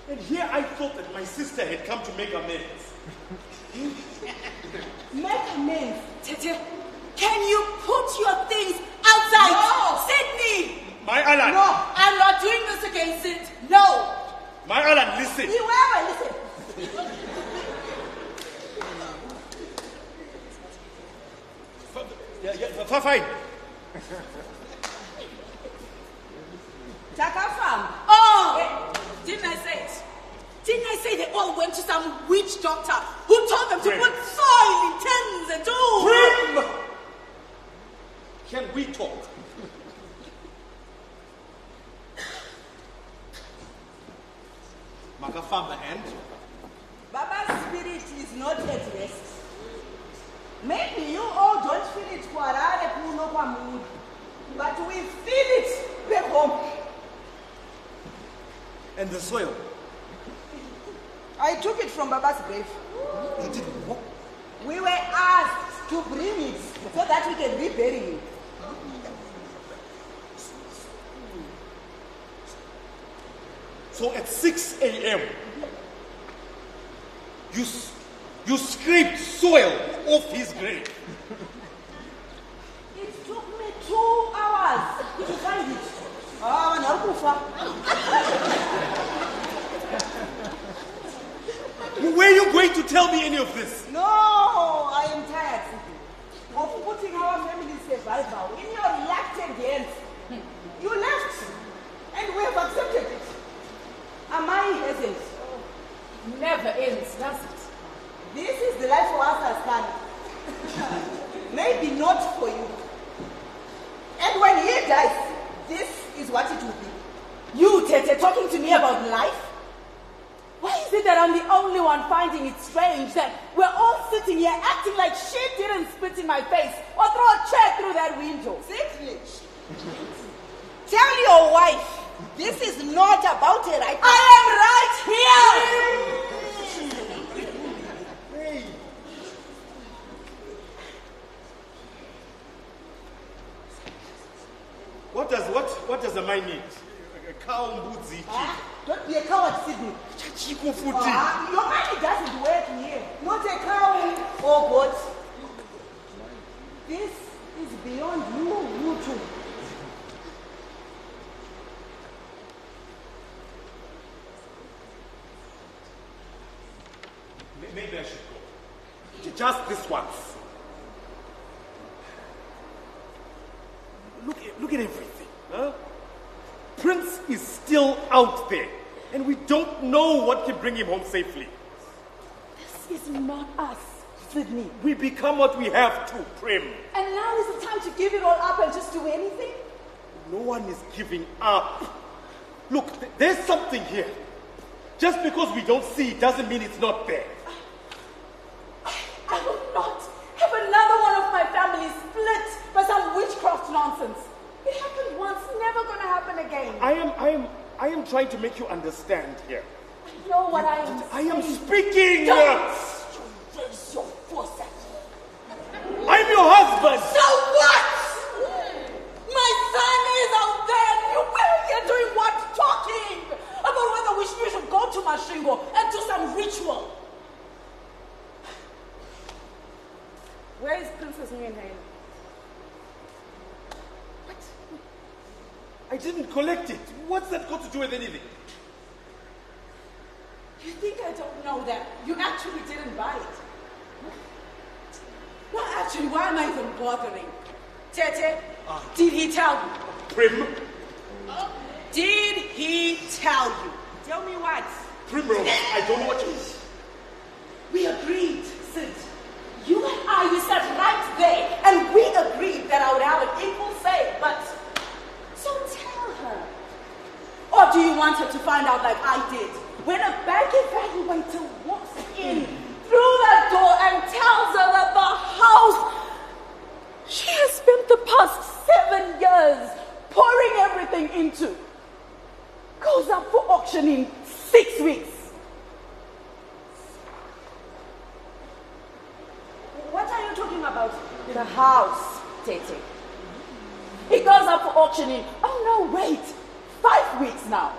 And here I thought that my sister had come to make amends. Make amends. Tete, can you put your things outside? No. Sydney! My Alan. No. I'm not doing this again, Sid. No. My Alan, listen. You ever listen? Fine. Takafam. Oh! Didn't I say it? Didn't I say they all went to some witch doctor who told them to Prim. put soil in tins and do? Prim! Can we talk? Makafamba and? Baba's spirit is not at rest. Maybe you all don't feel it Kwarare Kuno Kwamud, but we feel it back home. And the soil? I took it from Baba's grave. You did what? We were asked to bring it so that we can rebury him. So at 6 a.m., you scraped soil off his grave. It took me 2 hours to find it. Were you going to tell me any of this? No, I am tired of putting our family's survival in your reluctant hands. You left, and we have accepted it. Amai hasn't. Never ends, does it? This is the life for us as Khan. Maybe not for you. And when he dies, this is what it will be. You, Tete, talking to me about life? Why is it that I'm the only one finding it strange that we're all sitting here acting like she didn't spit in my face or throw a chair through that window? Simply, tell your wife this is not about a right. I am right here! Hey. What does the mind need? A cow, mbudzi, Don't be a coward, Sydney. chico futi. Your money doesn't work here. Not a cow or goat. This is beyond you two. Maybe I should go. Just this once. Look at everything, huh? Prince is still out there, and we don't know what can bring him home safely. This is not us, Sydney. We become what we have to, Prim. And now is the time to give it all up and just do anything? No one is giving up. Look, there's something here. Just because we don't see it doesn't mean it's not there. I will not have another one of my family split by some witchcraft nonsense. It happened once, never gonna happen again. I am trying to make you understand here. I know what I am I am saying. speaking. Don't raise your voice at me. I'm your husband. So what? My son is out there and you're here doing what? Talking about whether we should go to Mashingo and do some ritual. Where is Princess Nguyendaina? What? I didn't collect it. What's that got to do with anything? You think I don't know that? You actually didn't buy it. Well, actually, why am I even bothering? Tete, did he tell you? Prim? Did he tell you? Tell me what? Primrose, I don't know what you... want her to find out like I did. When a bank evaluator walks in through that door and tells her that the house she has spent the past 7 years pouring everything into goes up for auction in 6 weeks. What are you talking about? The house, Tete. It goes up for auction in, oh no, wait, 5 weeks now.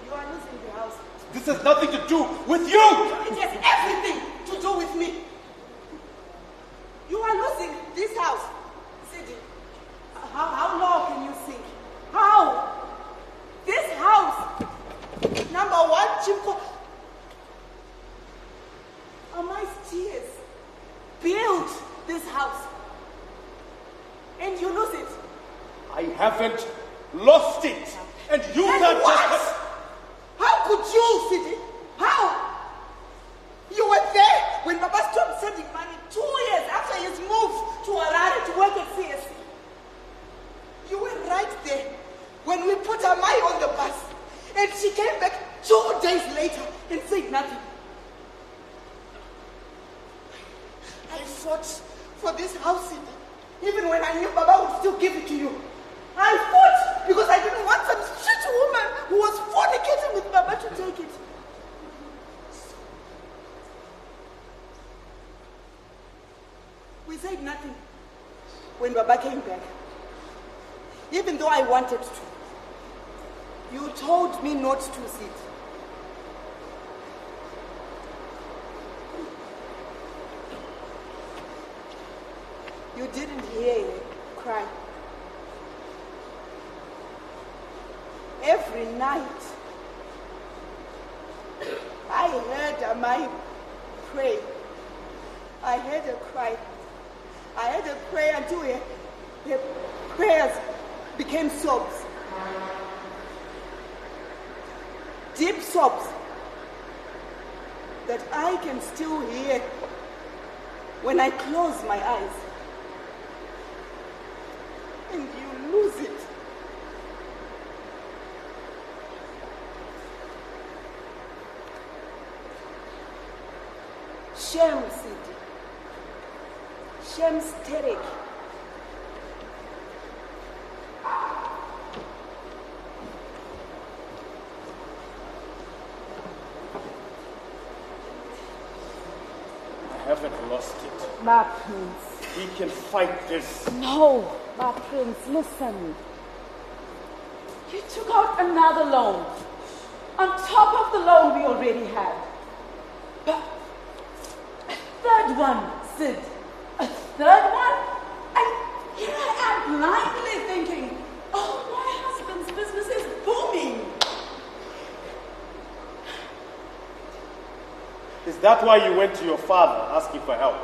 You are losing the house. This has nothing to do with you! It has everything to do with me. You are losing this house. Sidi, how low can you sink? How? This house, number one, Chimko, Almasi's tears built this house. And you lose it. I haven't lost it. And you And can't what? just... How could you, Sidi? How? You were there when Baba stopped sending money 2 years after his move to Harare to work at CSC. You were right there when we put Amai on the bus. And she came back 2 days later and said nothing. I fought for this house, Sidi. Even when I knew Baba would still give it to you. I fought because I didn't want some shit woman who was fornicating with Baba to take it. We said nothing when Baba came back. Even though I wanted to. You told me not to sit. You didn't hear her cry. Every night, I heard Amai pray. I heard her cry. I heard her pray until her prayers became sobs. Deep sobs that I can still hear when I close my eyes. And you lose it. Shame, Sidi. Shame, Sterek. I haven't lost it. My prince. We can fight this. No, my prince, listen. You took out another loan. On top of the loan we already had. But a third one, Sid. A third one? And here I am blindly thinking, oh, my husband's business is booming. Is that why you went to your father asking for help?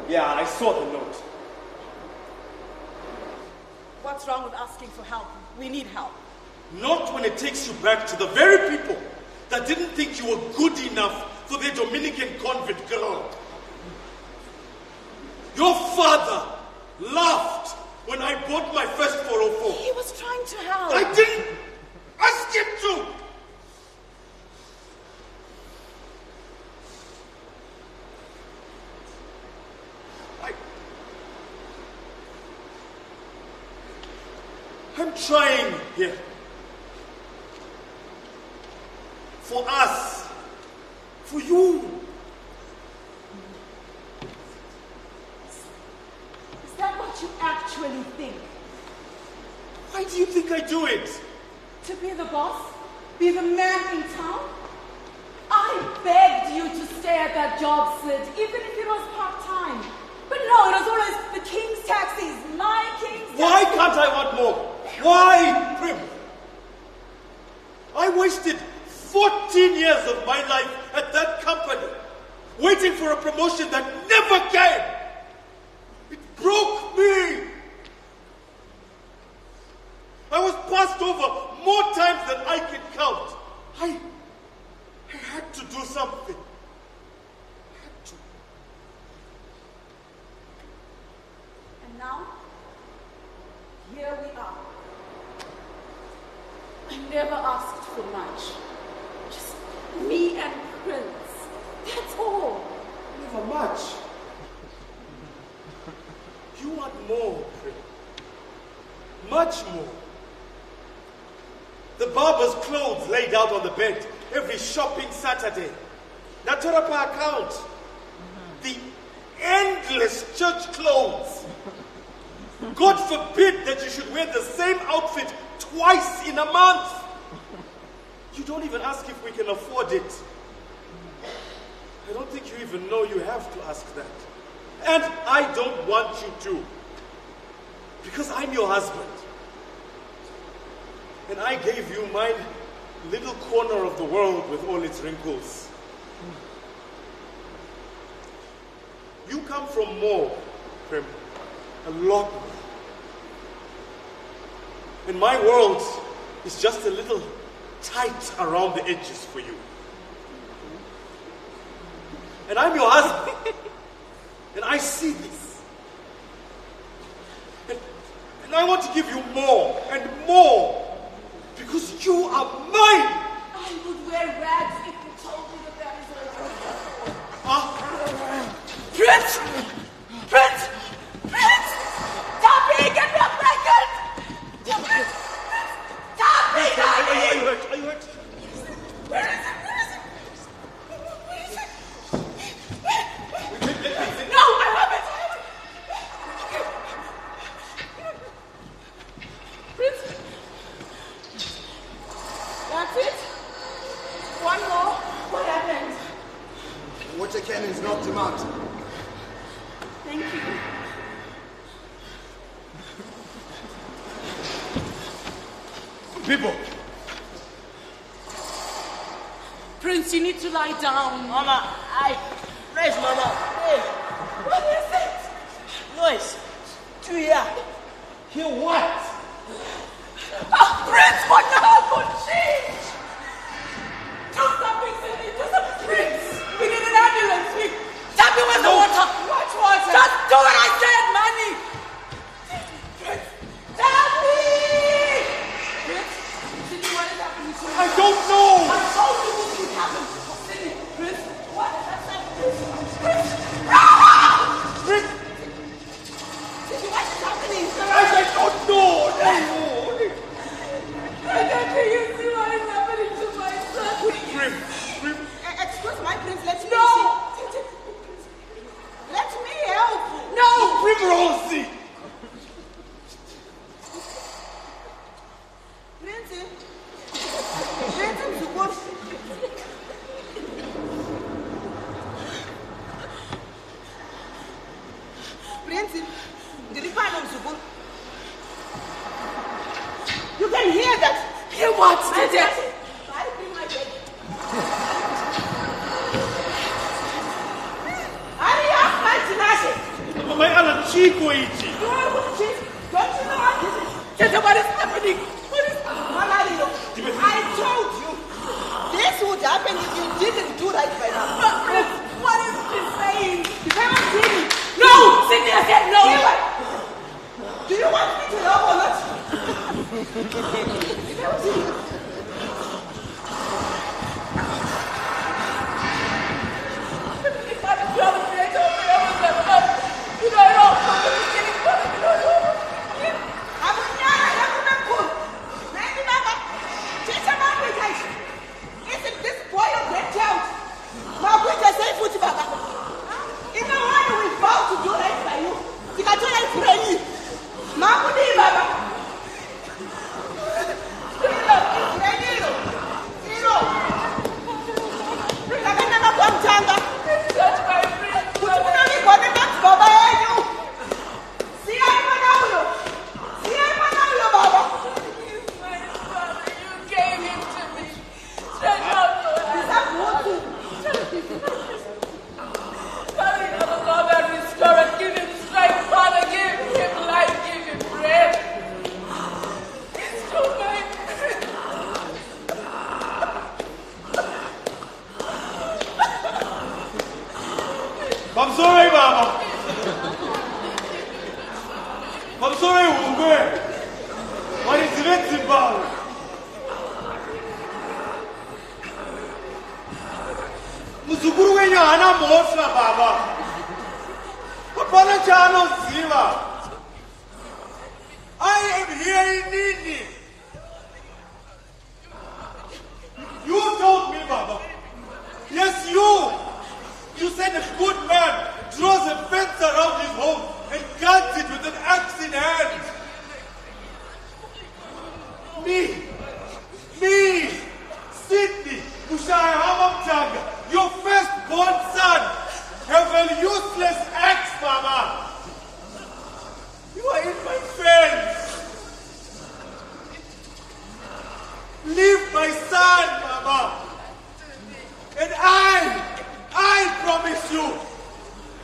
Yeah, I saw the note. What's wrong with asking for help? We need help. Not when it takes you back to the very people that didn't think you were good enough for their Dominican convent girl. Your father laughed when I bought my first 404. He was trying to help. I didn't ask him to. I'm trying here. For us. For you. Is that what you actually think? Why do you think I do it? To be the boss? Be the man in town? I begged you to stay at that job, Sid, even if it was part-time. But no, it was always the king's taxis, my king's taxis. Why can't I want more? Why, Prim? I wasted 14 years of my life at that company, waiting for a promotion that never came. It broke me. I was passed over more times than I can count. I had to do something. I had to. And now, here we are. much more. The barber's clothes laid out on the bed every shopping Saturday. Naturapa account. The endless church clothes. God forbid that you should wear the same outfit twice in a month. You don't even ask if we can afford it. I don't think you even know you have to ask that. And I don't want you to. Because I'm your husband. And I gave you my little corner of the world with all its wrinkles. You come from more, Prem. A lot more. And my world is just a little tight around the edges for you. And I'm your husband. And I see this. And I want to give you more and more. Because you are mine. I would wear rags if you told me that is Prince! Prince! Prince! Tappy, get me a blanket! Tappy, darling! Are you hurt? Where is it? No, I have it! Prince? That's it? One more? What happened? Water cannons knocked him out. Thank you. People. Prince, you need to lie down. Mama, Fresh, Mama. Hey. What is it? Noise. To hear. Hear what? Prince, what the hell could change? Do something, Cindy. Do something, Prince. We need an ambulance. Tappy, where's the water? What water? Just do what I said, money. Prince, Tappy! Prince, Cindy, what is happening to you? I don't know. I told you what would happen. Cindy, Prince, what is that? Prince, Prince! Cindy, what is happening? I don't know. Tappy, you see what is happening to my son? Prim. Excuse my Prince, let me see. Let me help. No! Primrosy. Prince, Prince, Prince, you can hear that. Hear what? I bring my baby. Hurry up, my Tinashe. My Alan Chico iti. Don't you know what this is? Just what is happening? What is Malario? I told you this would happen if you didn't do right by now. But Prince, what is he saying? You haven't seen it. No! Sydney, I said no! Do you want me to help or not? You haven't seen it. Isn't this boy a great child? Makunda say futhi baba. In the one we vow to do right by you. Tikathola ifreni. Makunda baba. Ifrenilo. Zero. Lakana makwamthanga. Such my friend. Kuthi kunani khona ngathi baba yenu. Siyayibona ulo. Siyayibona ulo baba. He's my father. You gave him to me. Stretch out your hand. Father, you have a God that restores. Give him strength. Father, give him life. Give him breath. He's too mine. I'm sorry, Mama. I'm sorry, Jumbe. What is it, Zimbabwe? Muzukuru wenyu hana mhosva baba. Hapana chaanoziva. I am here in Nini. You told me, Baba. Yes, you. You said a good man draws a fence around his home and guards it with an axe in hand. Me, Sydney Mushaya, your firstborn son, have a useless axe, Mama. You are in my fence. Leave my son, Mama. And I promise you,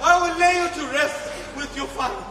I will lay you to rest with your father.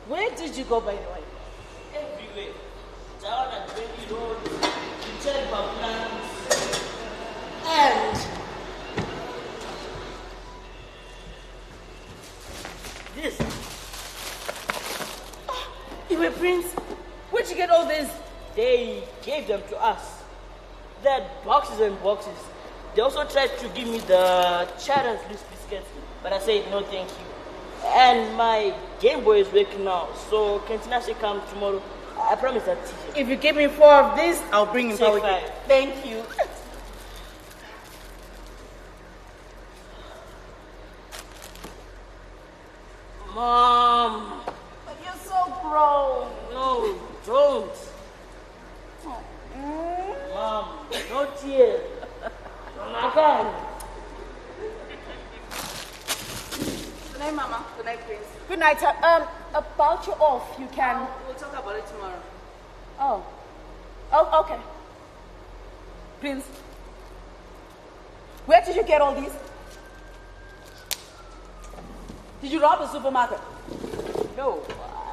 Where did you go, by the way? Everywhere. Down at Brickhill Road, to check plans. And This. Iwe Prince, where'd you get all this? They gave them to us. They had boxes and boxes. They also tried to give me the Children's loose biscuits, but I said no thank you. And my Game Boy is working now, so can Natasha come tomorrow? I promise that. If you give me 4 of these, I'll bring him Say forward. 5. Thank you. Mom! But you're so grown. No, don't. Mom, not here. I can't. Good night, Mama. Good night, Prince. Good night. About you off, you can. We'll talk about it tomorrow. Oh, okay. Prince, where did you get all these? Did you rob a supermarket? No,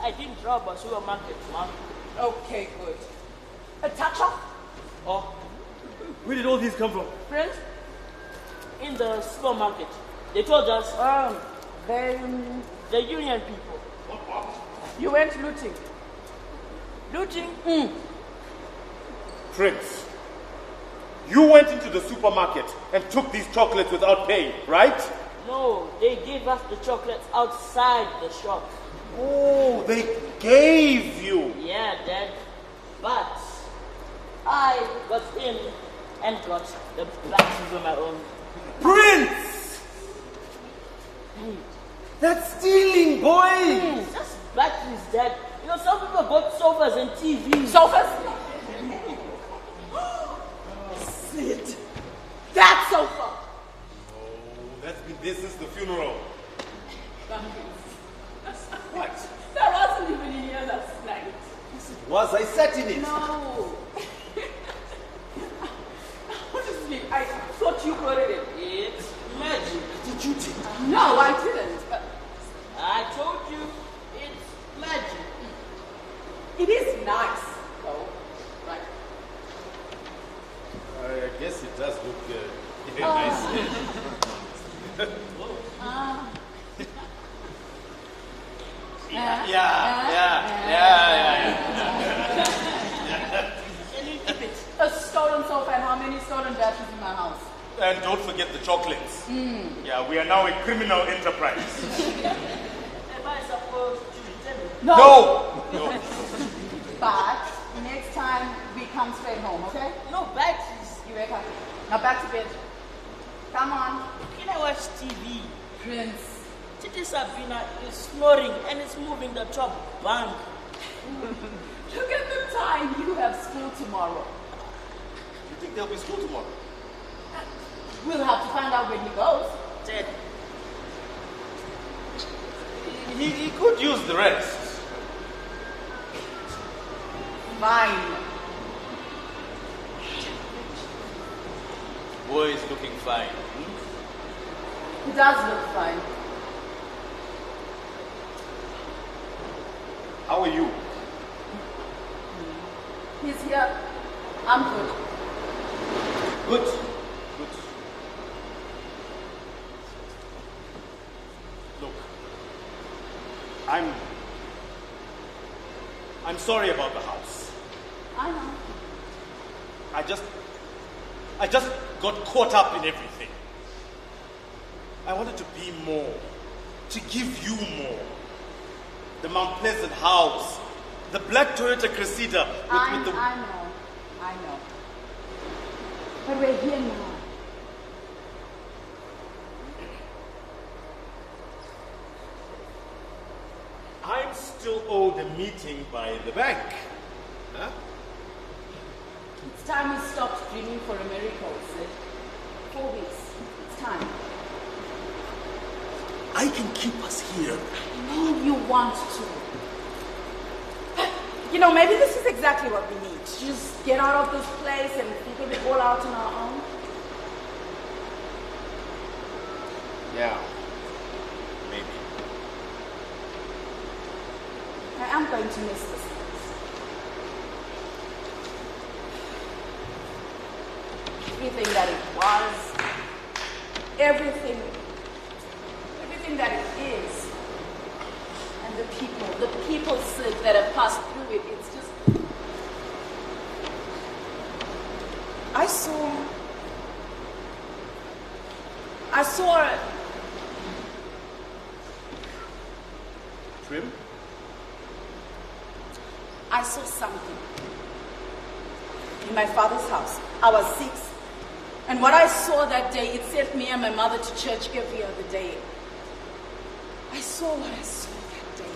I didn't rob a supermarket, Mom. Okay, good. A tuck shop? Oh, where did all these come from? Prince? In the supermarket. They told us The union people. You went looting. looting. Prince, you went into the supermarket and took these chocolates without paying, right? No, they gave us the chocolates outside the shop. Oh, they gave you. Yeah, Dad. But I got in and got the batteries on my own. Prince! That's stealing, boy! It's just batteries, Dad. You know, some people bought sofas and TVs. Sofas? Sit. That sofa! Oh, that's been there since the funeral. What? That wasn't even in here last night. Was I sat in it? No. Honestly, I thought you got it. It's magic. Did you take? No, I didn't. I told you, it's magic. It is nice, though. Right. I guess it does look nice. A stolen sofa and how many stolen batteries in my house? And don't forget the chocolates. Yeah, we are now a criminal enterprise. Am I supposed to return it? No! But next time we come straight home, okay? No batteries. You wake up. Now back to bed. Come on. Can I watch TV? Prince. Titi Sabina is snoring and it's moving the top bunk. Look at the time. You have school tomorrow. You think there'll be school tomorrow? We'll have to find out when he goes. Dad, He could use the rest. Fine. Boy is looking fine. He does look fine. How are you? He's here. I'm good. Good. Good. Look, I'm sorry about the house. I know. I just got caught up in everything. I wanted to be more, to give you more. The Mount Pleasant house, the black Toyota Cressida with the... I know. But we're here now. I'm still owed a meeting by the bank. Huh? It's time we stopped dreaming for a miracle, Sid. 4 weeks. It's time. I can keep us here. I know you want to. You know, maybe this is exactly what we need. Just get out of this place and figure it all out on our own. Yeah. Maybe. I am going to miss this place. Everything that it was, everything that it is, and the people Sid, that have passed through it, it's just... I saw Trim? I saw something in my father's house. I was 6. And what I saw that day, it sent me and my mother to church every other day. I saw what I saw that day.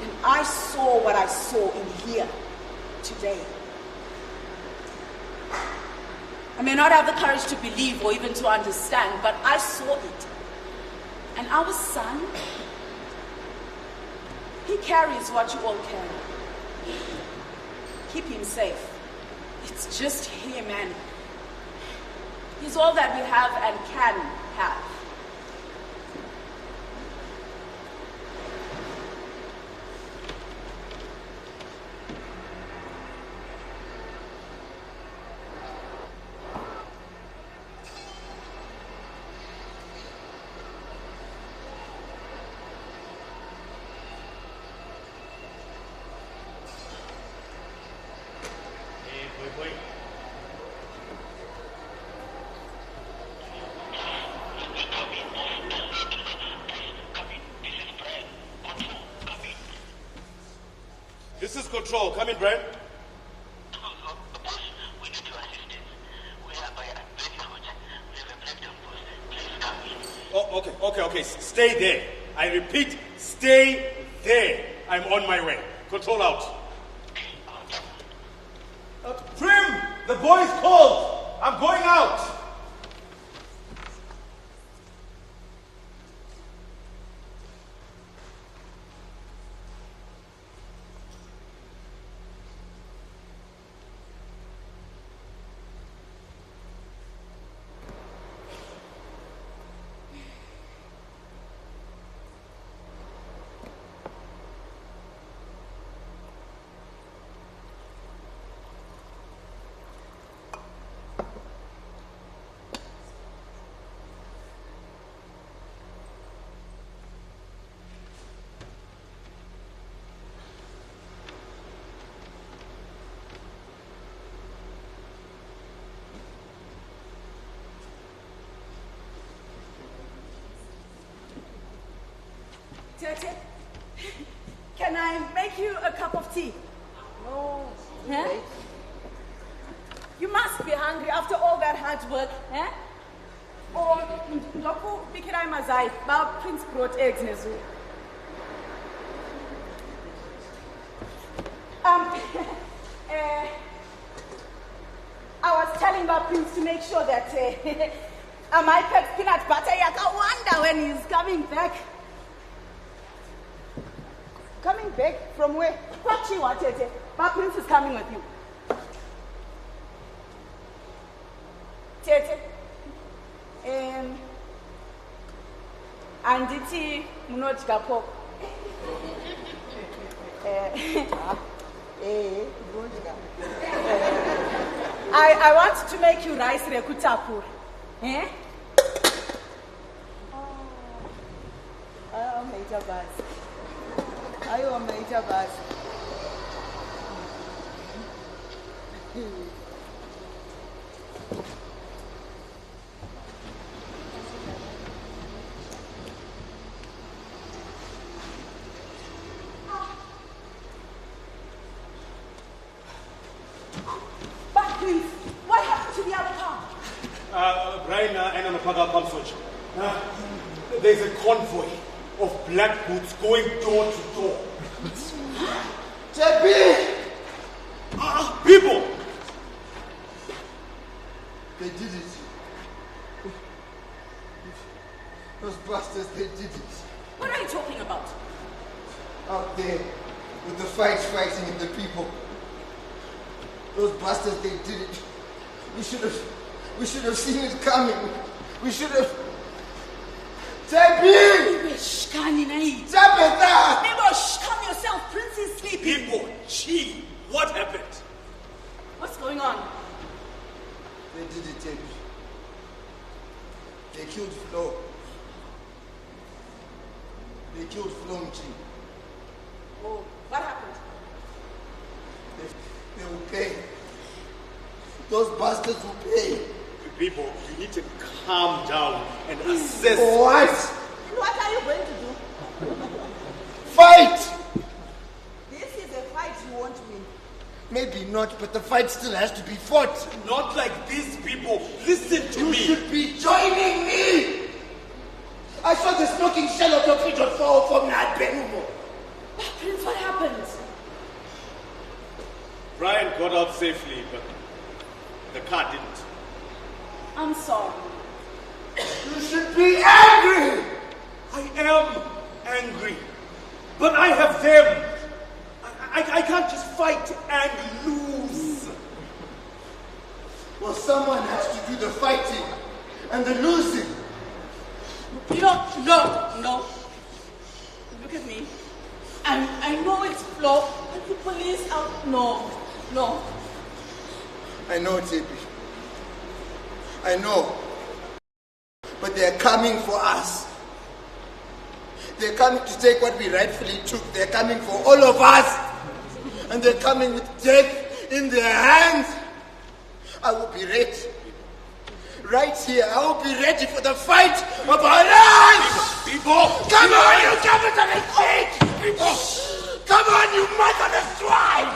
And I saw what I saw in here today. I may not have the courage to believe or even to understand, but I saw it. And our son, he carries what you all carry. Keep him safe. It's just him, and he's all that we have and can have. control. Come in, Brian. Boss, we need your assistance. We are by a very hot. We have a breakdown, boss. Please come in. Oh, okay. Stay there. I repeat, stay there. I'm on my way. Control out. Prim, the boy's called. I'm going out. Tete, can I make you a cup of tea? No. Huh? You must be hungry after all that hard work, eh? Or Loku Bikirai Mazai, Bob Prince brought eggs nezu. I was telling Bob Prince to make sure that I might pack peanut butter. I wonder when he's coming back. Coming back from where? What you want, Tete? Bob Prince is coming with you. Tete, anditi munodya pork. I want to make you rice rekutapur. Eh? Oh, major buzz. Are you a major buzz? What happened to the other car? Brian and Amapaga pump switch. There's a convoy of black boots going door to door. JB! People! They did it. Those bastards, they did it. What are you talking about? Out there, with the fights fighting and the people. Those bastards, they did it. We should have seen it coming. We should have. JB! Tabitha! Calm yourself. Prince is sleeping. People, chill. What happened? What's going on? They did it, JB. They killed Flo. They killed Flo Mchi. Oh, what happened? They will pay. Those bastards will pay. People, you need to calm down and assess. What? What are you going to do? Fight! This is a fight you won't win. Maybe not, but the fight still has to be fought. Not like these people. Listen to You me. should be joining me! I saw the smoking shell of your feet fall from that Benumo. Prince, what happened? Brian got out safely, but the car didn't. I'm sorry. You should be angry! I am angry, but I have them. I can't just fight and lose. Well, someone has to do the fighting and the losing. No. Look at me. I know it's Flo, but the police out. No. I know, JB. I know. But they're coming for us. They're coming to take what we rightfully took. They're coming for all of us. And they're coming with death in their hands. I will be ready. Right here, I will be ready for the fight of our lives! People! Come on, you capitalist bitch! People! Come on, you motherless swine!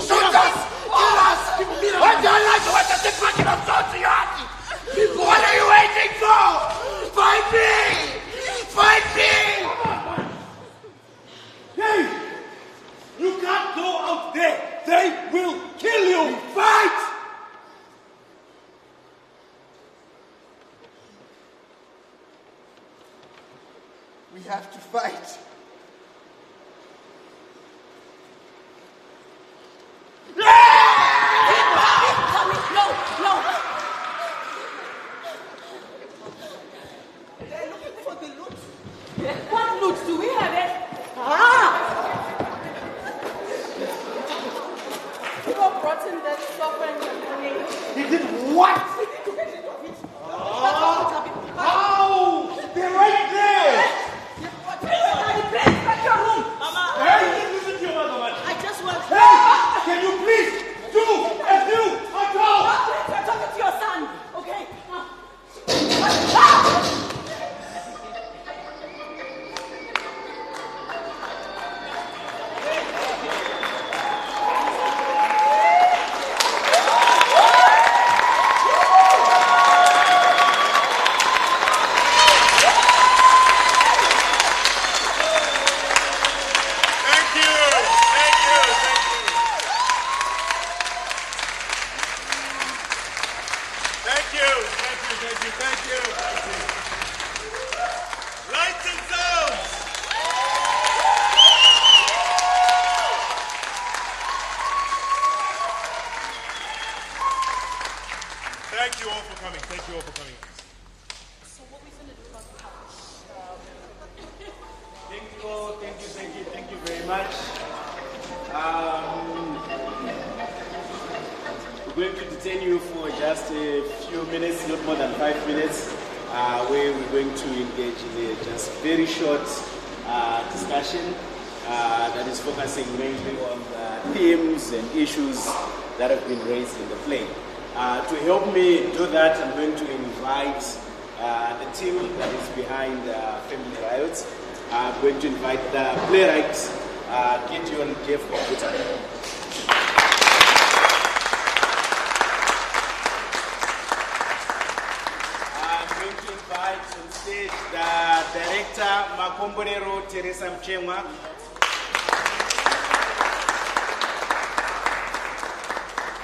Shoot us! Kill us! What do you like to watch the fucking of sword to your heart? What are you waiting for? Fight me! Fight me! Hey! You can't go out there! They will kill you! Fight! We have to fight. They're looking for the loot. What loot? Do we have it? People brought in that stuff and money. He did what? We need to get rid of it. How? They're right there! Back your room. Hey, listen to your mother, man. I just want. Hey! Can you please do as you are told? You're talking to your son, okay? Thank you very much. We're going to detain you for just a few minutes, not more than 5 minutes, where we're going to engage in a just very short discussion that is focusing mainly on the themes and issues that have been raised in the play. To help me do that, I'm going to invite the team that is behind Family Riots. I'm going to invite the playwright, Gideon Jeff Wakuta. I'm going to invite on stage the director, Makomo Teresa Mchemwa.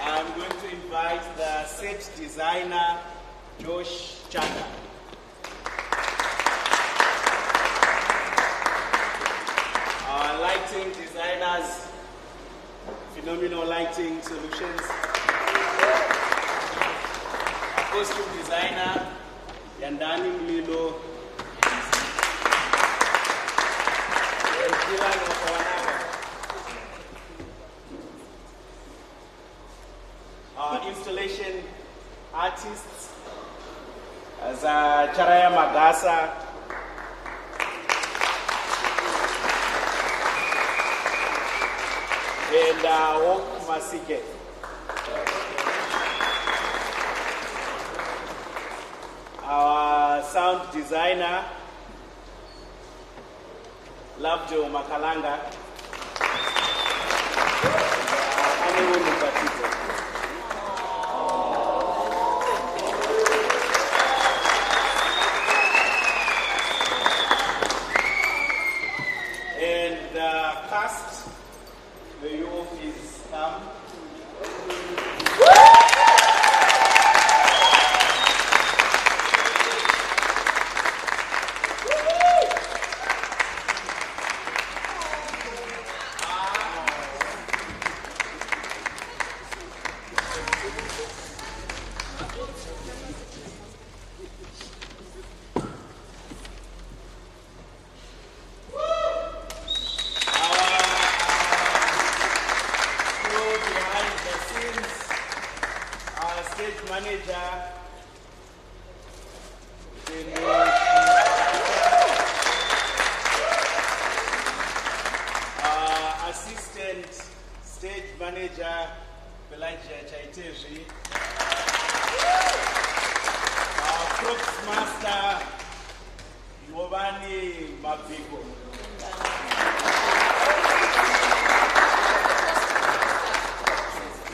I'm going to invite the set designer, Josh Chanda. Our lighting designers, Phenomenal Lighting Solutions. Our costume designer, Yandani Mlilo. And Dylan Okawanaba. Our installation artists, as Charaya Magasa, and Hope Masike. Our sound designer, Lovejoy Makalanga. And the cast, the youth is come.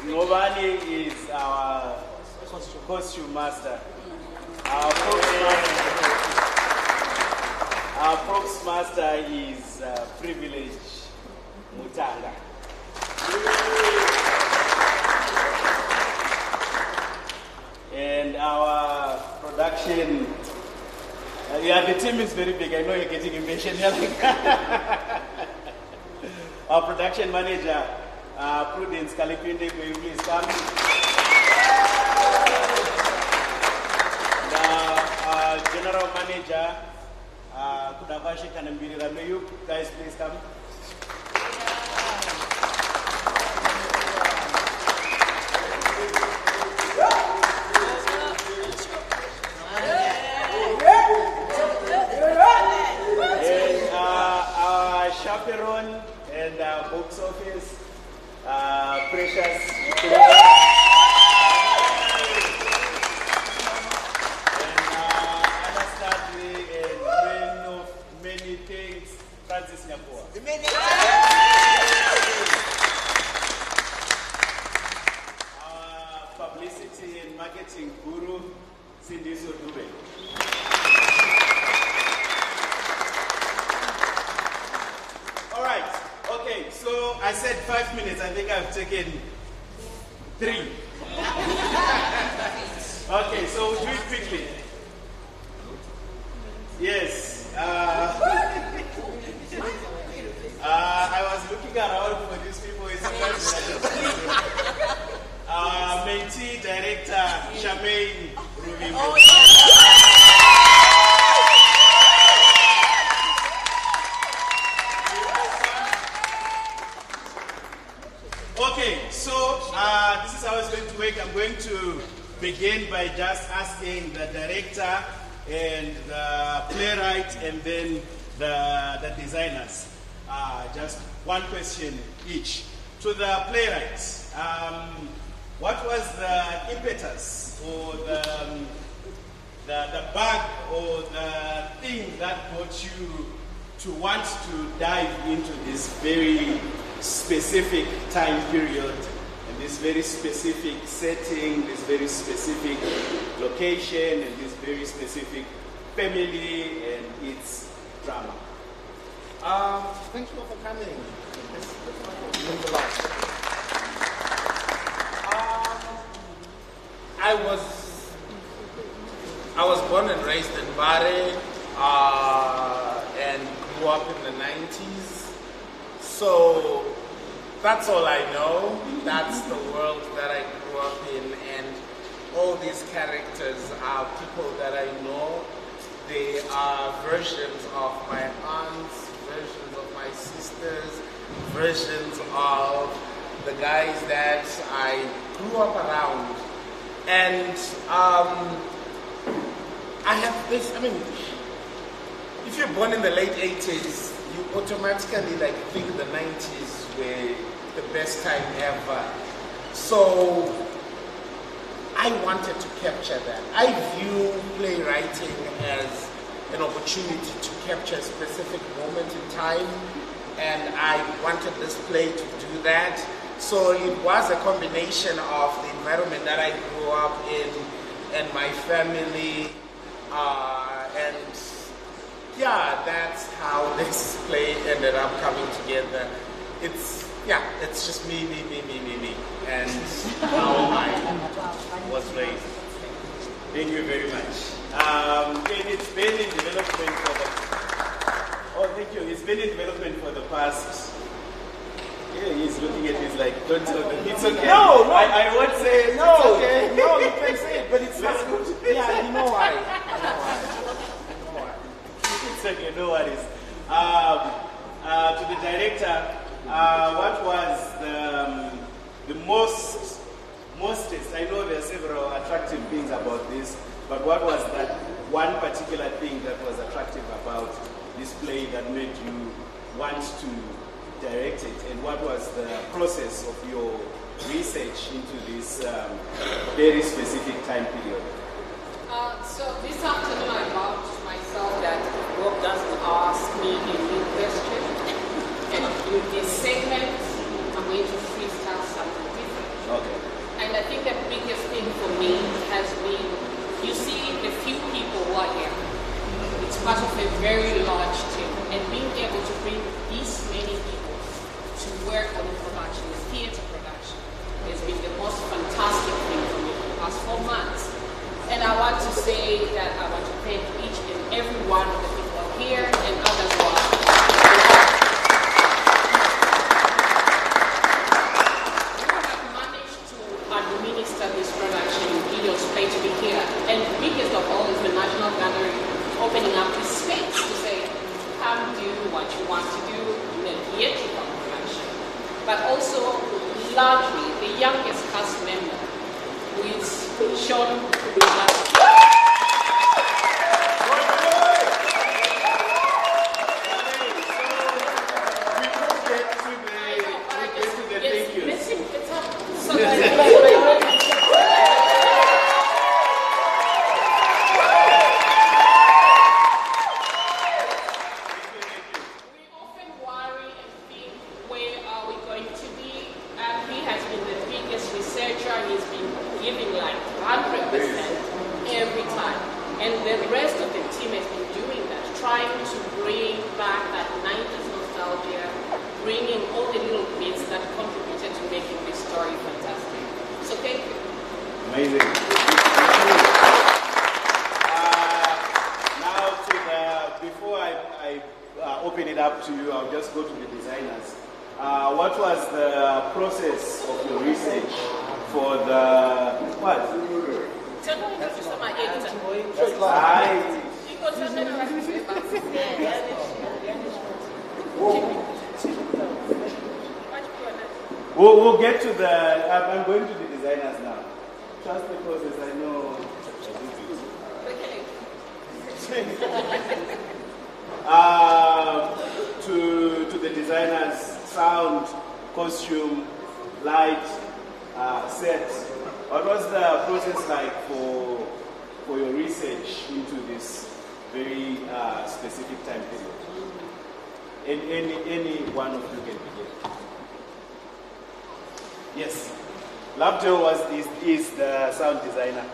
Ngobani is our costume master. Our props master is Privilege Mutanga. And our production, the team is very big. I know you're getting impatient. Our production manager, Prudence Kalipinde, will you please come? The general manager, Kudabashi Kanambiri, may you guys please come? And our chaperone and box office, Precious. Our publicity and marketing guru, Cindy Jumbe. All right. Okay. So I said 5 minutes. I think I've taken 3. Okay. So we'll do it quickly. Yes. I was looking around for these people. Mentee director Charmaine Ruby. Okay, so this is how it's going to work. I'm going to begin by just asking the director and the playwright and then the designers. Just one question each. To the playwrights, what was the impetus or the bug or the thing that got you to want to dive into this very specific time period and this very specific setting, this very specific location and this very specific family and its drama? Thank you for coming. I was born and raised in Bari and grew up in the 90s. So that's all I know. That's the world that I grew up in, and all these characters are people that I know. They are versions of my aunts, versions of my sisters, versions of the guys that I grew up around. And I have this, if you're born in the late 80s, you automatically think the 90s were the best time ever. So I wanted to capture that. I view playwriting as an opportunity to capture a specific moment in time, and I wanted this play to do that. So it was a combination of the environment that I grew up in and my family, and yeah, that's how this play ended up coming together. It's just me, and how I was raised. Thank you very much. And it's been in development for It's been in development for the past. Yeah, he's looking at this like, don't tell them. It's okay. No, I won't say it. No, it's okay. No, you can say it, but it's not good. Yeah, you know why. It's okay, no worries. To the director, what was the mostest? I know there are several attractive things about this, but what was that one particular thing that was attractive about this play that made you want to direct it, and what was the process of your research into this very specific time period? So this afternoon I vowed to myself that Bob doesn't ask me a new question, and in this segment I'm going to freestyle something different. Okay. part of a very large team, and being able to bring these many people to work on a production, a theatre production, has been the most fantastic thing for me for the past 4 months. And I want to say that I want to thank each and every one of the people here and others who are. Administer this production in Gideon's play to be here. And biggest of all is the National Gallery opening up this space to say, come do what you want to do in a theatrical production. But also, largely, the youngest cast member, who is Sean. We'll get to the. I'm going to the designers now. Trust the process. I know. To the designers, sound, costume, light, set. What was the process like for your research into this very specific time period? Any one of you can begin. Yes. Labjo is the sound designer.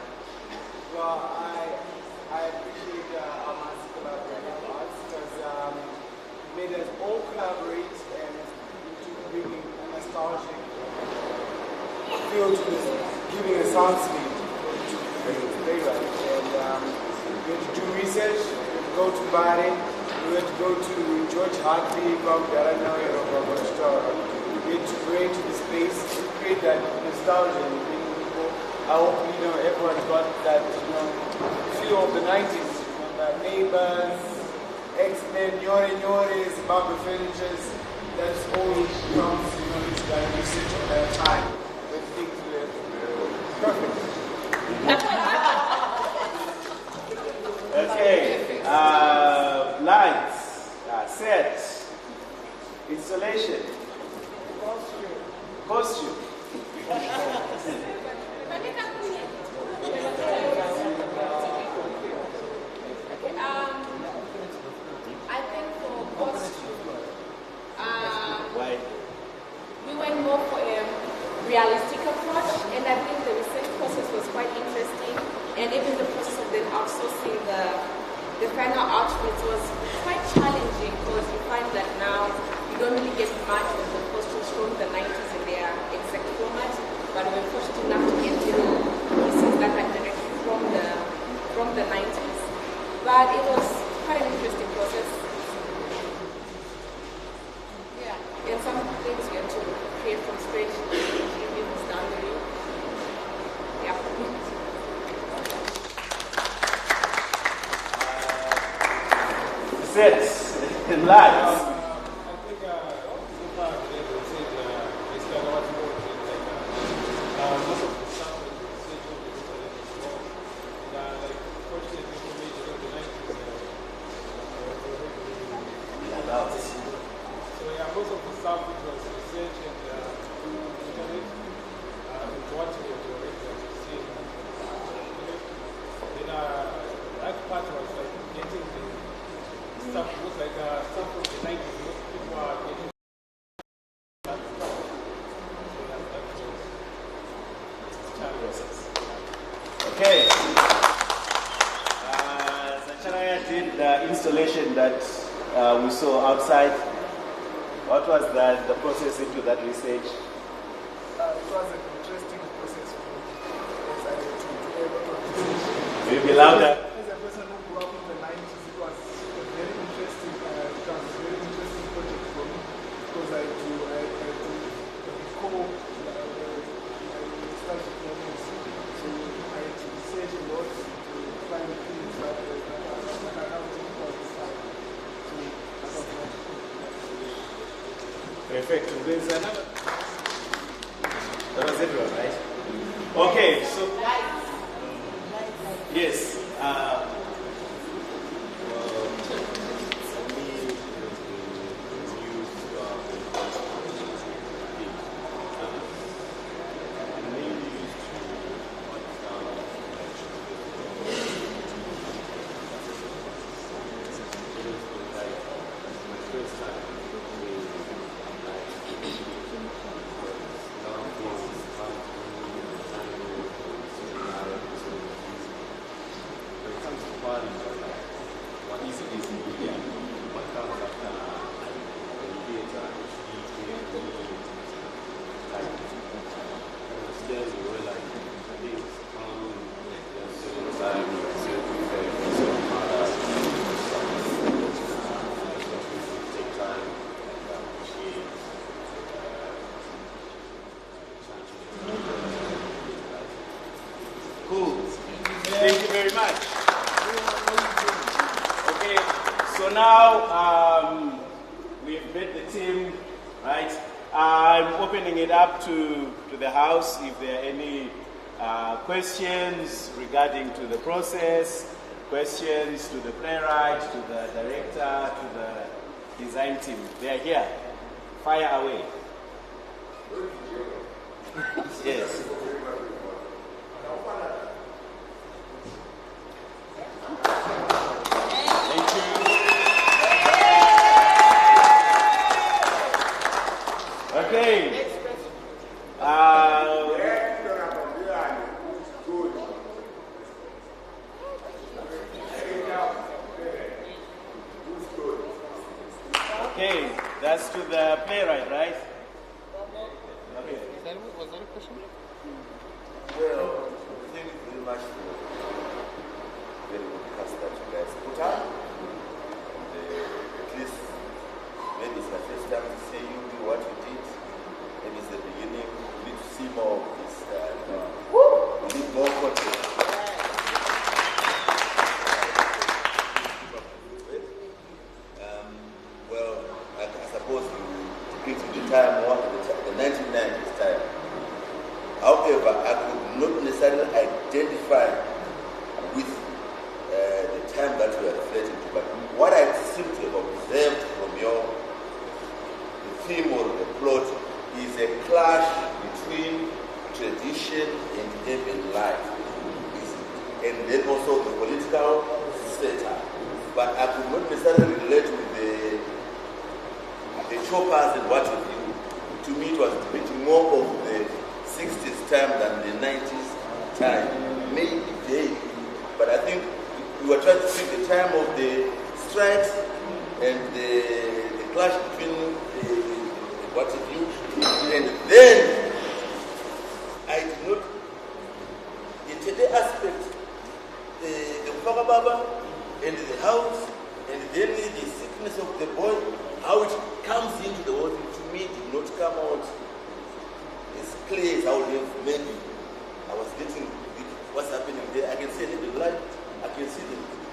Well, I appreciate Almasi collaborating with us because it made us all collaborate and into bringing a nostalgic feel to this, giving a soundscape to playwright. And we had to do research, we had to go to Bari, we had to go to George Hartley from Garanawe or we had to bring to the space to create that nostalgia and bring people. I hope everyone got that feel of the 90s, the Neighbors, X-Men, Nyore Nyore, Zimbabwe Furnitures. That's all comes into that research of that time. But things were perfect. Okay, lights, set, installation, costume. I think for costume, why? We went more for a realistic approach, and I think the research process was quite interesting, and even the process of then outsourcing the final outfits was quite challenging because you find that now you don't really get much of the costumes from the 90s in their exact format, but we were fortunate enough to get little pieces that are directly from the 90s. But it was quite an interesting process. Yeah, and some things we had to create from scratch, even standard. Yeah. Sets and lights. I think so far today they said it's kind of what you want. Most of the stuff that you said on the internet is wrong. And fortunately information in the 90s so yeah, most of the stuff which was research and internet is watching it already as you see. Then that part was like getting the stuff looks like stuff from the 90s. Most people are getting that stuff. So that's challenges. Okay. Zacharaya D. did the installation that we saw outside. What was the process into that research? It was an interesting process for me because I had to do a lot of research. Will you be louder? As a person who grew up in the 90s, it was a very interesting project for me because I had to recall strategic moments. So I had to research a lot to find things that are now difficult to find. So that was not Perfect. There's another. That was everyone, right? Okay, so yes. Cool. Thank you very much. Okay, so now we've met the team, right? I'm opening it up to the house if there are any questions regarding to the process, questions to the playwright, to the director, to the design team. They are here. Fire away. Yes. Okay. Okay, that's to the playwright, right? Okay. Was that a question? Well, thank you very much for the very good cast that you guys put up. And, at least, maybe it's the first time to see you do what you did. Maybe it's the beginning. We need to see more of this. We need more content. Well, I suppose you took it to the time, the 1990s time. However, I could not necessarily identify with the time that you are referring to, but what I seem to have observed from the theme or the plot is a clash between tradition and urban life, and then also the political setup. But I could not necessarily relate with the choppers and what have you. To me, it was depicting more of the 60s time than the 90s time. Maybe they, but I think we were trying to see the time of the strikes and the clash between what have you. And then I did not, in the aspect, the Baba and the house, and then the sickness of the boy, how it comes into the world, to me did not come out as clear as I would have maybe. I was getting what's happening there. I can see a little light, I can see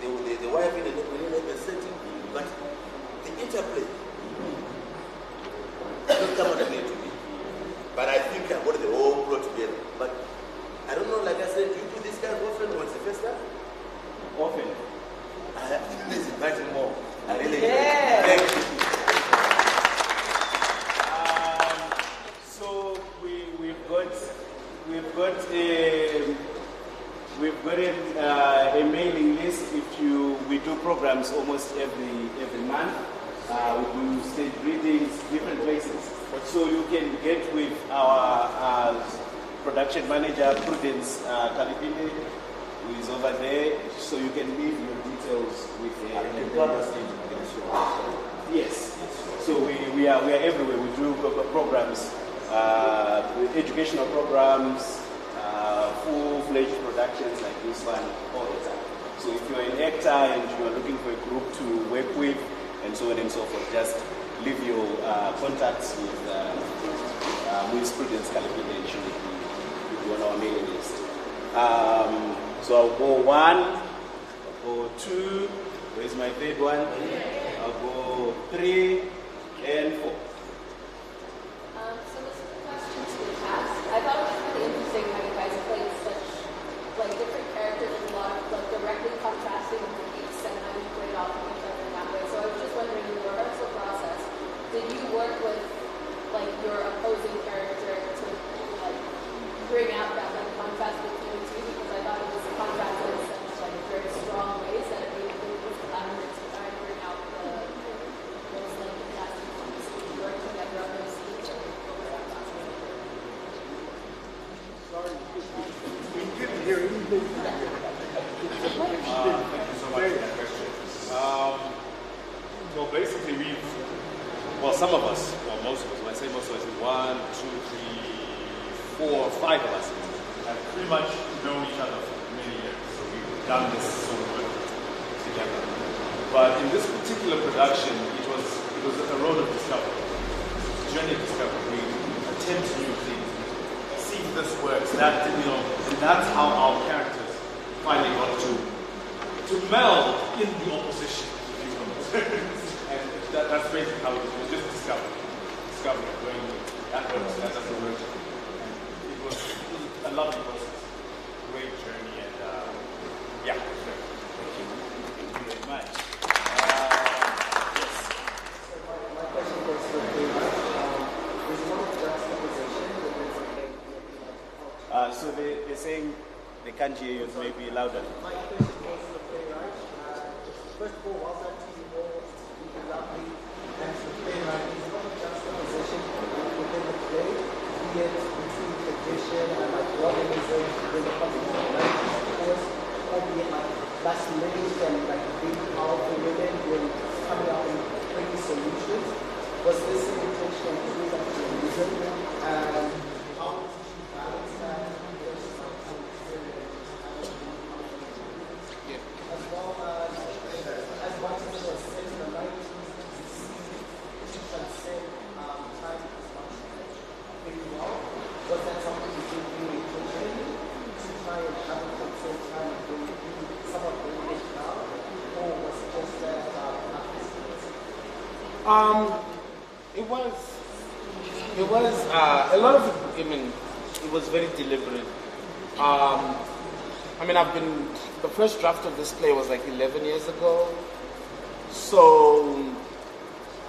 the wife in the setting, but the interplay don't come out clear to me. But I think I got the whole plot together. But I don't know, like I said, you do this kind of often once the first time? Often. I have to do this much more. I really Thank you. So we've got a mailing list. We do programs almost every month. We do stage readings, different places. So you can get with our production manager, Prudence Kalipini, who is over there, so you can leave your details with her. Yes. So we are everywhere. We do programs, educational programs, full-fledged productions like this one all the time. So if you're an actor and you are looking for a group to work with, and so on and so forth, just leave your contacts with Muwi's Prudence Calipina, and she will be on our mailing list. So I'll go 1, I'll go 2, where's my third one? I'll go 3 and 4. So this is a question to the cast. I thought it was really interesting how you guys played such different characters and a lot of directly contrasting beats and how you played off of each other in that way. So I was just wondering, in the rehearsal process, did you work with your opposing character to bring out that contrast between the two? Because I thought it was contrasted in such very strong ways that it was collaborative to try and bring out those contrasting points and work together on those scenes. What was that process? Sorry, we didn't hear anything. Thank you so much for that question. Well, basically some of us, or most of us, when I say most of us, 1, 2, 3, 4, 5 of us have pretty much known each other for many years. So we've done this sort of work together. But in this particular production, it was a road of discovery, a journey of discovery. We attempt new things, see if this works. And that's how our characters finally got to meld in the opposition, if you will. And that's basically how it was just discovery, going that works, that doesn't work. And it was a lovely process, great journey, and yeah, thank you. Thank you very much. Yes. So my question goes to the there's one juxtaposition that So they're saying they can't hear you, maybe louder. my question goes to the playwright. First of all, well done to you all. Lovely, and the playwright is not just a position within the play, be it between tradition and modernism, within the context of language, of course, or be it last minute and big powerful women when coming up and bringing solutions. Was this an intention to do that reason? And how did you balance that versus as well as much as it was said in the 90s, transcend time as much very well. Was that something you did really intentionally to try and have it transcend time and bring it somewhat bring it now? Or was it just that It was a lot of it. It was very deliberate. The first draft of this play was 11 years ago. So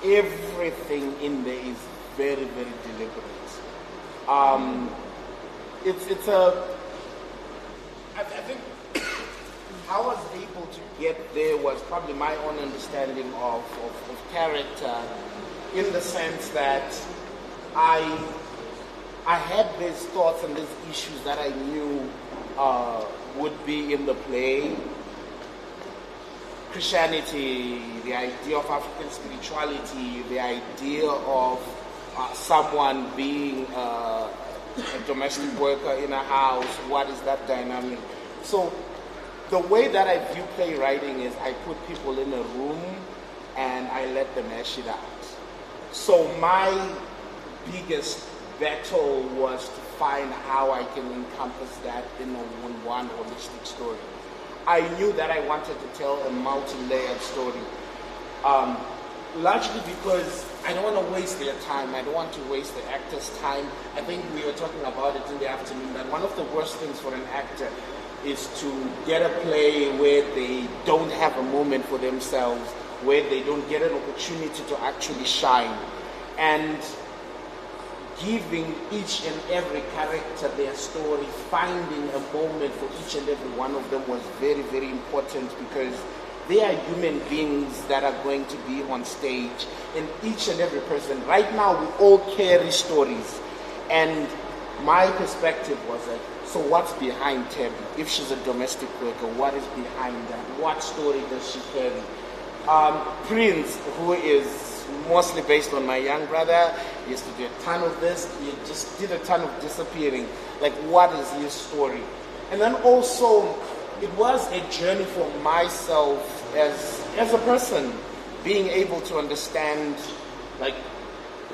everything in there is very, very deliberate. I think how I was able to get there was probably my own understanding of character, in the sense that I had these thoughts and these issues that I knew would be in the play. Christianity, the idea of African spirituality, the idea of someone being a domestic worker in a house, what is that dynamic? So the way that I view playwriting is I put people in a room and I let them hash it out. So my biggest battle was to find how I can encompass that in one holistic story. I knew that I wanted to tell a multi-layered story, largely because I don't want to waste their time. I don't want to waste the actor's time. I think we were talking about it in the afternoon, that one of the worst things for an actor is to get a play where they don't have a moment for themselves, where they don't get an opportunity to actually shine. And giving each and every character their story, finding a moment for each and every one of them was very, very important, because they are human beings that are going to be on stage. And each and every person, right now we all carry stories. And my perspective was that So what's behind Tabby? If she's a domestic worker, what is behind that? What story does she carry? Prince, who is mostly based on my young brother, he used to do a ton of this. He just did a ton of disappearing. Like, what is his story? And then also, it was a journey for myself as a person, being able to understand, like,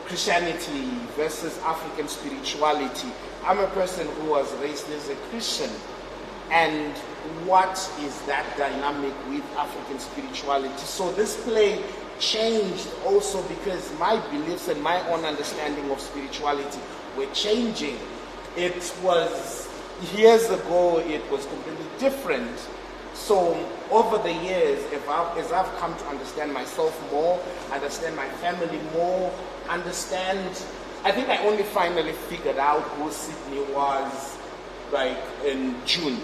Christianity versus African spirituality. I'm a person who was raised as a Christian, and what is that dynamic with African spirituality? So this play changed also because my beliefs and my own understanding of spirituality were changing. It was, years ago, it was completely different. So over the years, as I've come to understand myself more, understand my family more, I think I only finally figured out who Sydney was, like, in June.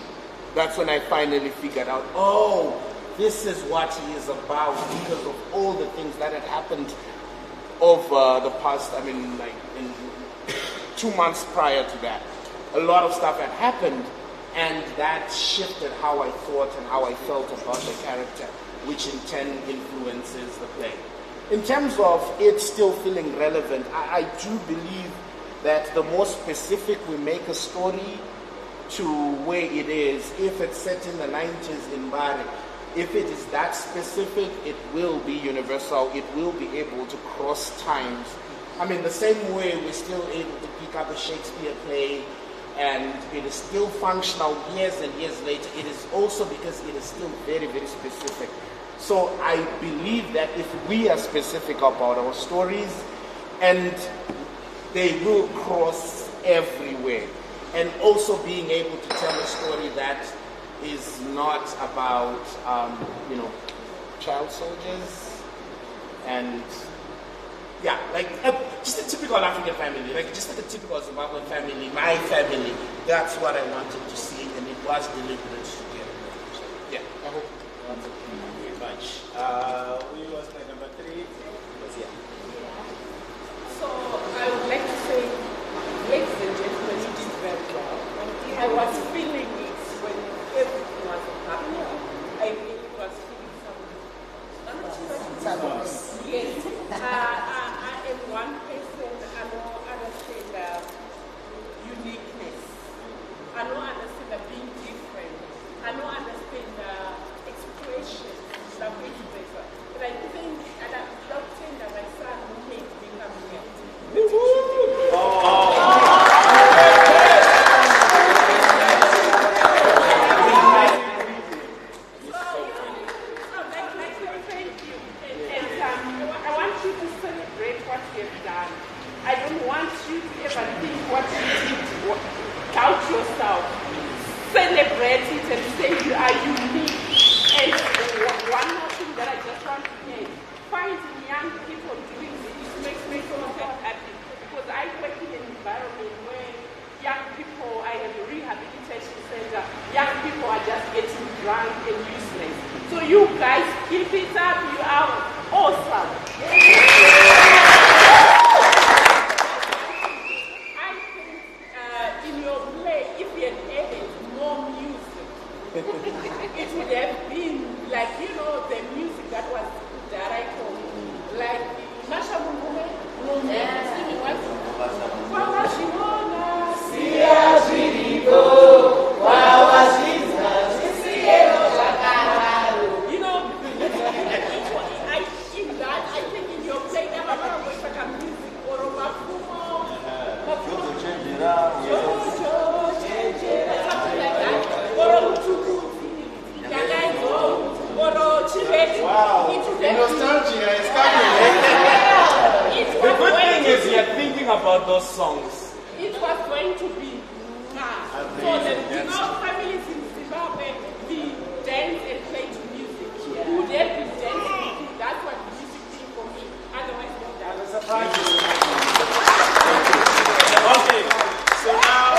That's when I finally figured out, oh, this is what he is about, because of all the things that had happened over the past, in 2 months prior to that. A lot of stuff had happened, and that shifted how I thought and how I felt about the character, which in turn influences the play. In terms of it still feeling relevant, I do believe that the more specific we make a story to where it is, if it's set in the 90s in Bari, if it is that specific, it will be universal, it will be able to cross times. The same way we're still able to pick up a Shakespeare play and it is still functional years and years later, it is also because it is still very, very specific. So I believe that if we are specific about our stories, and they will cross everywhere, and also being able to tell a story that is not about, child soldiers, and just a typical African family, just like a typical Zimbabwean family, my family. That's what I wanted to see, and it was deliberate. Yeah, I hope. We was like number 3. So I would like to say, ladies and gentlemen, you did very well. I was feeling it when everything was happening. I really was feeling something. Yes. I am one person. I don't understand uniqueness. I don't understand being different. I don't understand expression. But I think Tatenda, my son, will make me come here. Thank you. And I want you to celebrate what you have done. I don't want you to ever think what you did, doubt yourself. Celebrate it and say you are unique. And one more thing that I just want to say, finding young people doing this makes me so happy, because I work in an environment where young people, I have a rehabilitation center, young people are just getting drunk and useless. So you guys keep it up, you are awesome. I think in your play, if you had added more music, it would have been like, the music that was direct on, like Natasha singing what? I think in your play, there was like a music or a Makomo, something like that, or a Ncube. Wow, the nostalgia is coming. The good thing is you're thinking about those songs. It was going to be so the families in Zimbabwe, we dance and play to music. Would they be dancing? That's what the music did for me. Otherwise, no dance. Okay, so now,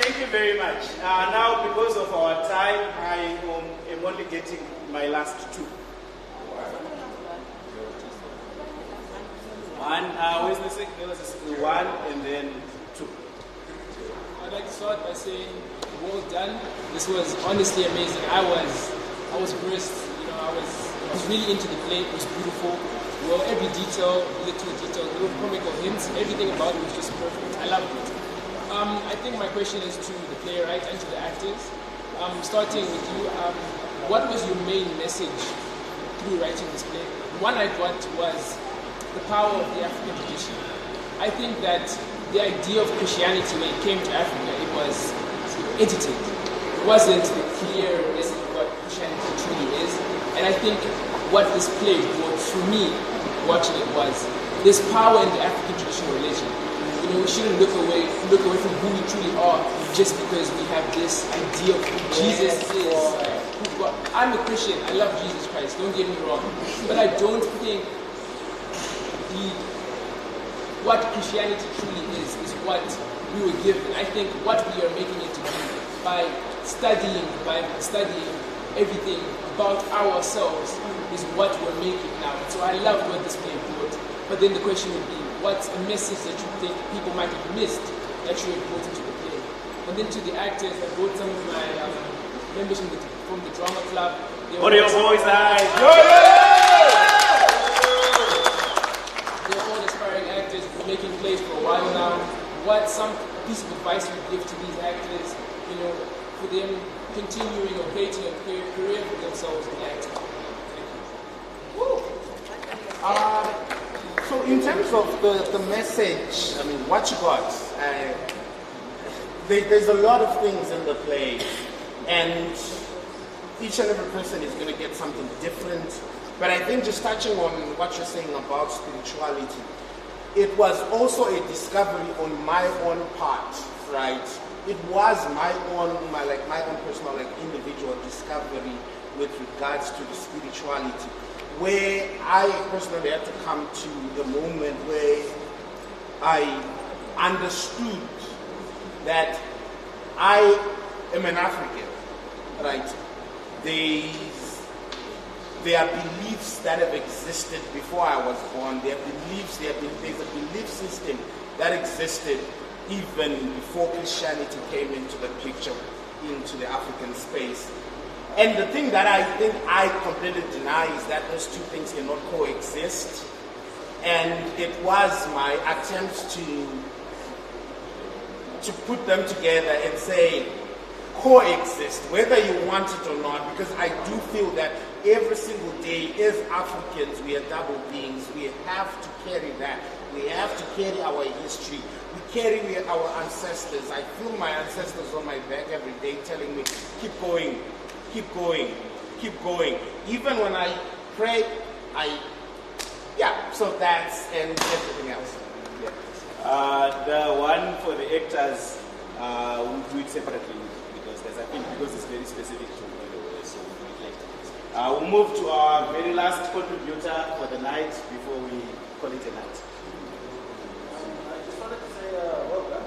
thank you very much. Now, because of our time, I am only getting my last 2. One, where's the second? There was a 1 and then 2. I'd like to start by saying, well done. This was honestly amazing. I was impressed. You know, I was really into the play. It was beautiful. Well, every detail, little comical hints, everything about it was just perfect. I loved it. I think my question is to the playwright and to the actors. Starting with you, what was your main message through writing this play? One I got was the power of the African tradition. I think that the idea of Christianity when it came to Africa, it was edited. It wasn't the clear message of what Christianity truly is. And I think what this play brought through me watching it was this power in the African traditional religion. You know, we shouldn't look away from who we truly are just because we have this idea of who Jesus is. I'm a Christian, I love Jesus Christ, don't get me wrong. But I don't think what Christianity truly is what we were given. I think what we are making it to be by studying everything about ourselves is what we're making now. So I love what this play brought. But then the question would be, what's a message that you think people might have missed that you have brought into the play? And then to the actors, I brought some of my members from the drama club. What are your boys' eyes? They're all aspiring actors, been making plays for a while now. What some piece of advice you would give to these actors, you know, for them continuing or creating a career for themselves in acting? So in terms of the message, I mean, what you got, there's a lot of things in the play, and each and every person is going to get something different. But I think just touching on what you're saying about spirituality, it was also a discovery on my own part, right? It was my own personal, individual discovery with regards to the spirituality, where I personally had to come to the moment where I understood that I am an African, right? There are beliefs that have existed before I was born. There's a belief system that existed even before Christianity came into the picture, into the African space. And the thing that I think I completely deny is that those two things cannot coexist. And it was my attempt to put them together and say, coexist, whether you want it or not, because I do feel that every single day as Africans, we are double beings. We have to carry that. We have to carry our history. We carry our ancestors. I feel my ancestors on my back every day telling me, keep going, keep going, keep going. Even when I pray, so that's, and everything else. Yeah. The one for the actors, we'll do it separately because it's very specific to the way, so we'll do it later. We'll move to our very last contributor for the night before we call it a night. I just wanted to say, well done.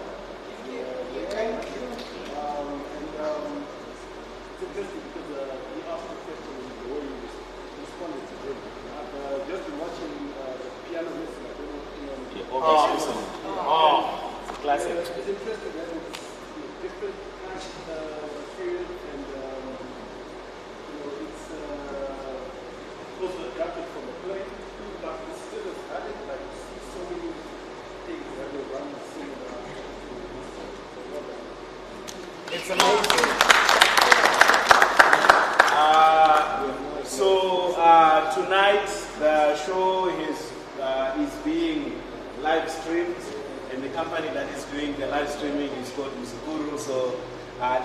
Thank you. It's interesting because he asked the question in the way you responded to him. I've just been watching the piano lesson. I don't know if you know. It's a classic. It's interesting that it's different period and it's also adapted from the play, but it's still as valid. Like you see so many things that will run similar. It's amazing. So tonight the show is being live streamed, and the company that is doing the live streaming is called Muzukuru. So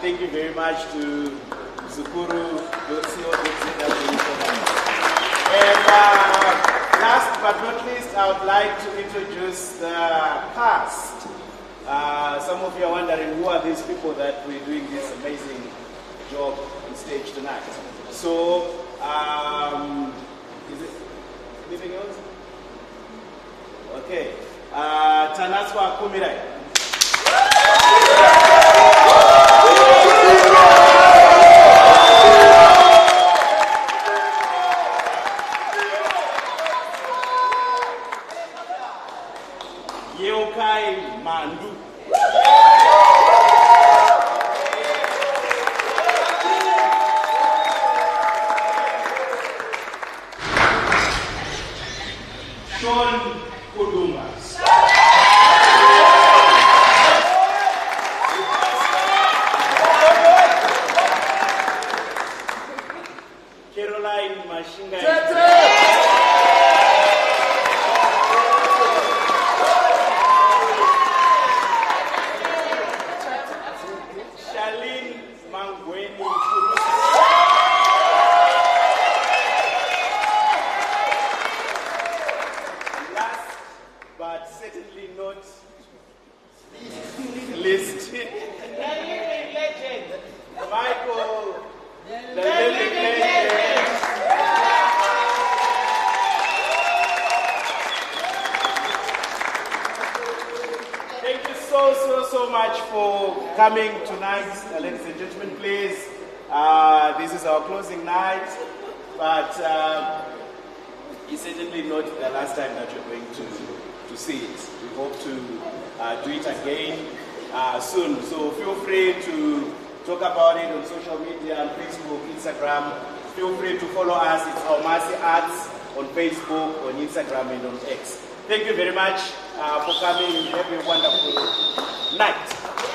thank you very much to Muzukuru.co.za. And last but not least, I would like to introduce the cast. Some of you are wondering who are these people that we're doing this amazing job on stage tonight. So, is it anything else? Okay. Tanaswa Kumirai. Yeokai Mandu. Sean Kuduma. Caroline Mashinga. Coming tonight, ladies and gentlemen, please. This is our closing night, but it's certainly not the last time that you're going to see it. We hope to do it again soon. So feel free to talk about it on social media, on Facebook, Instagram. Feel free to follow us. It's Almasi Arts on Facebook, on Instagram, and on X. Thank you very much for coming. Have a wonderful night.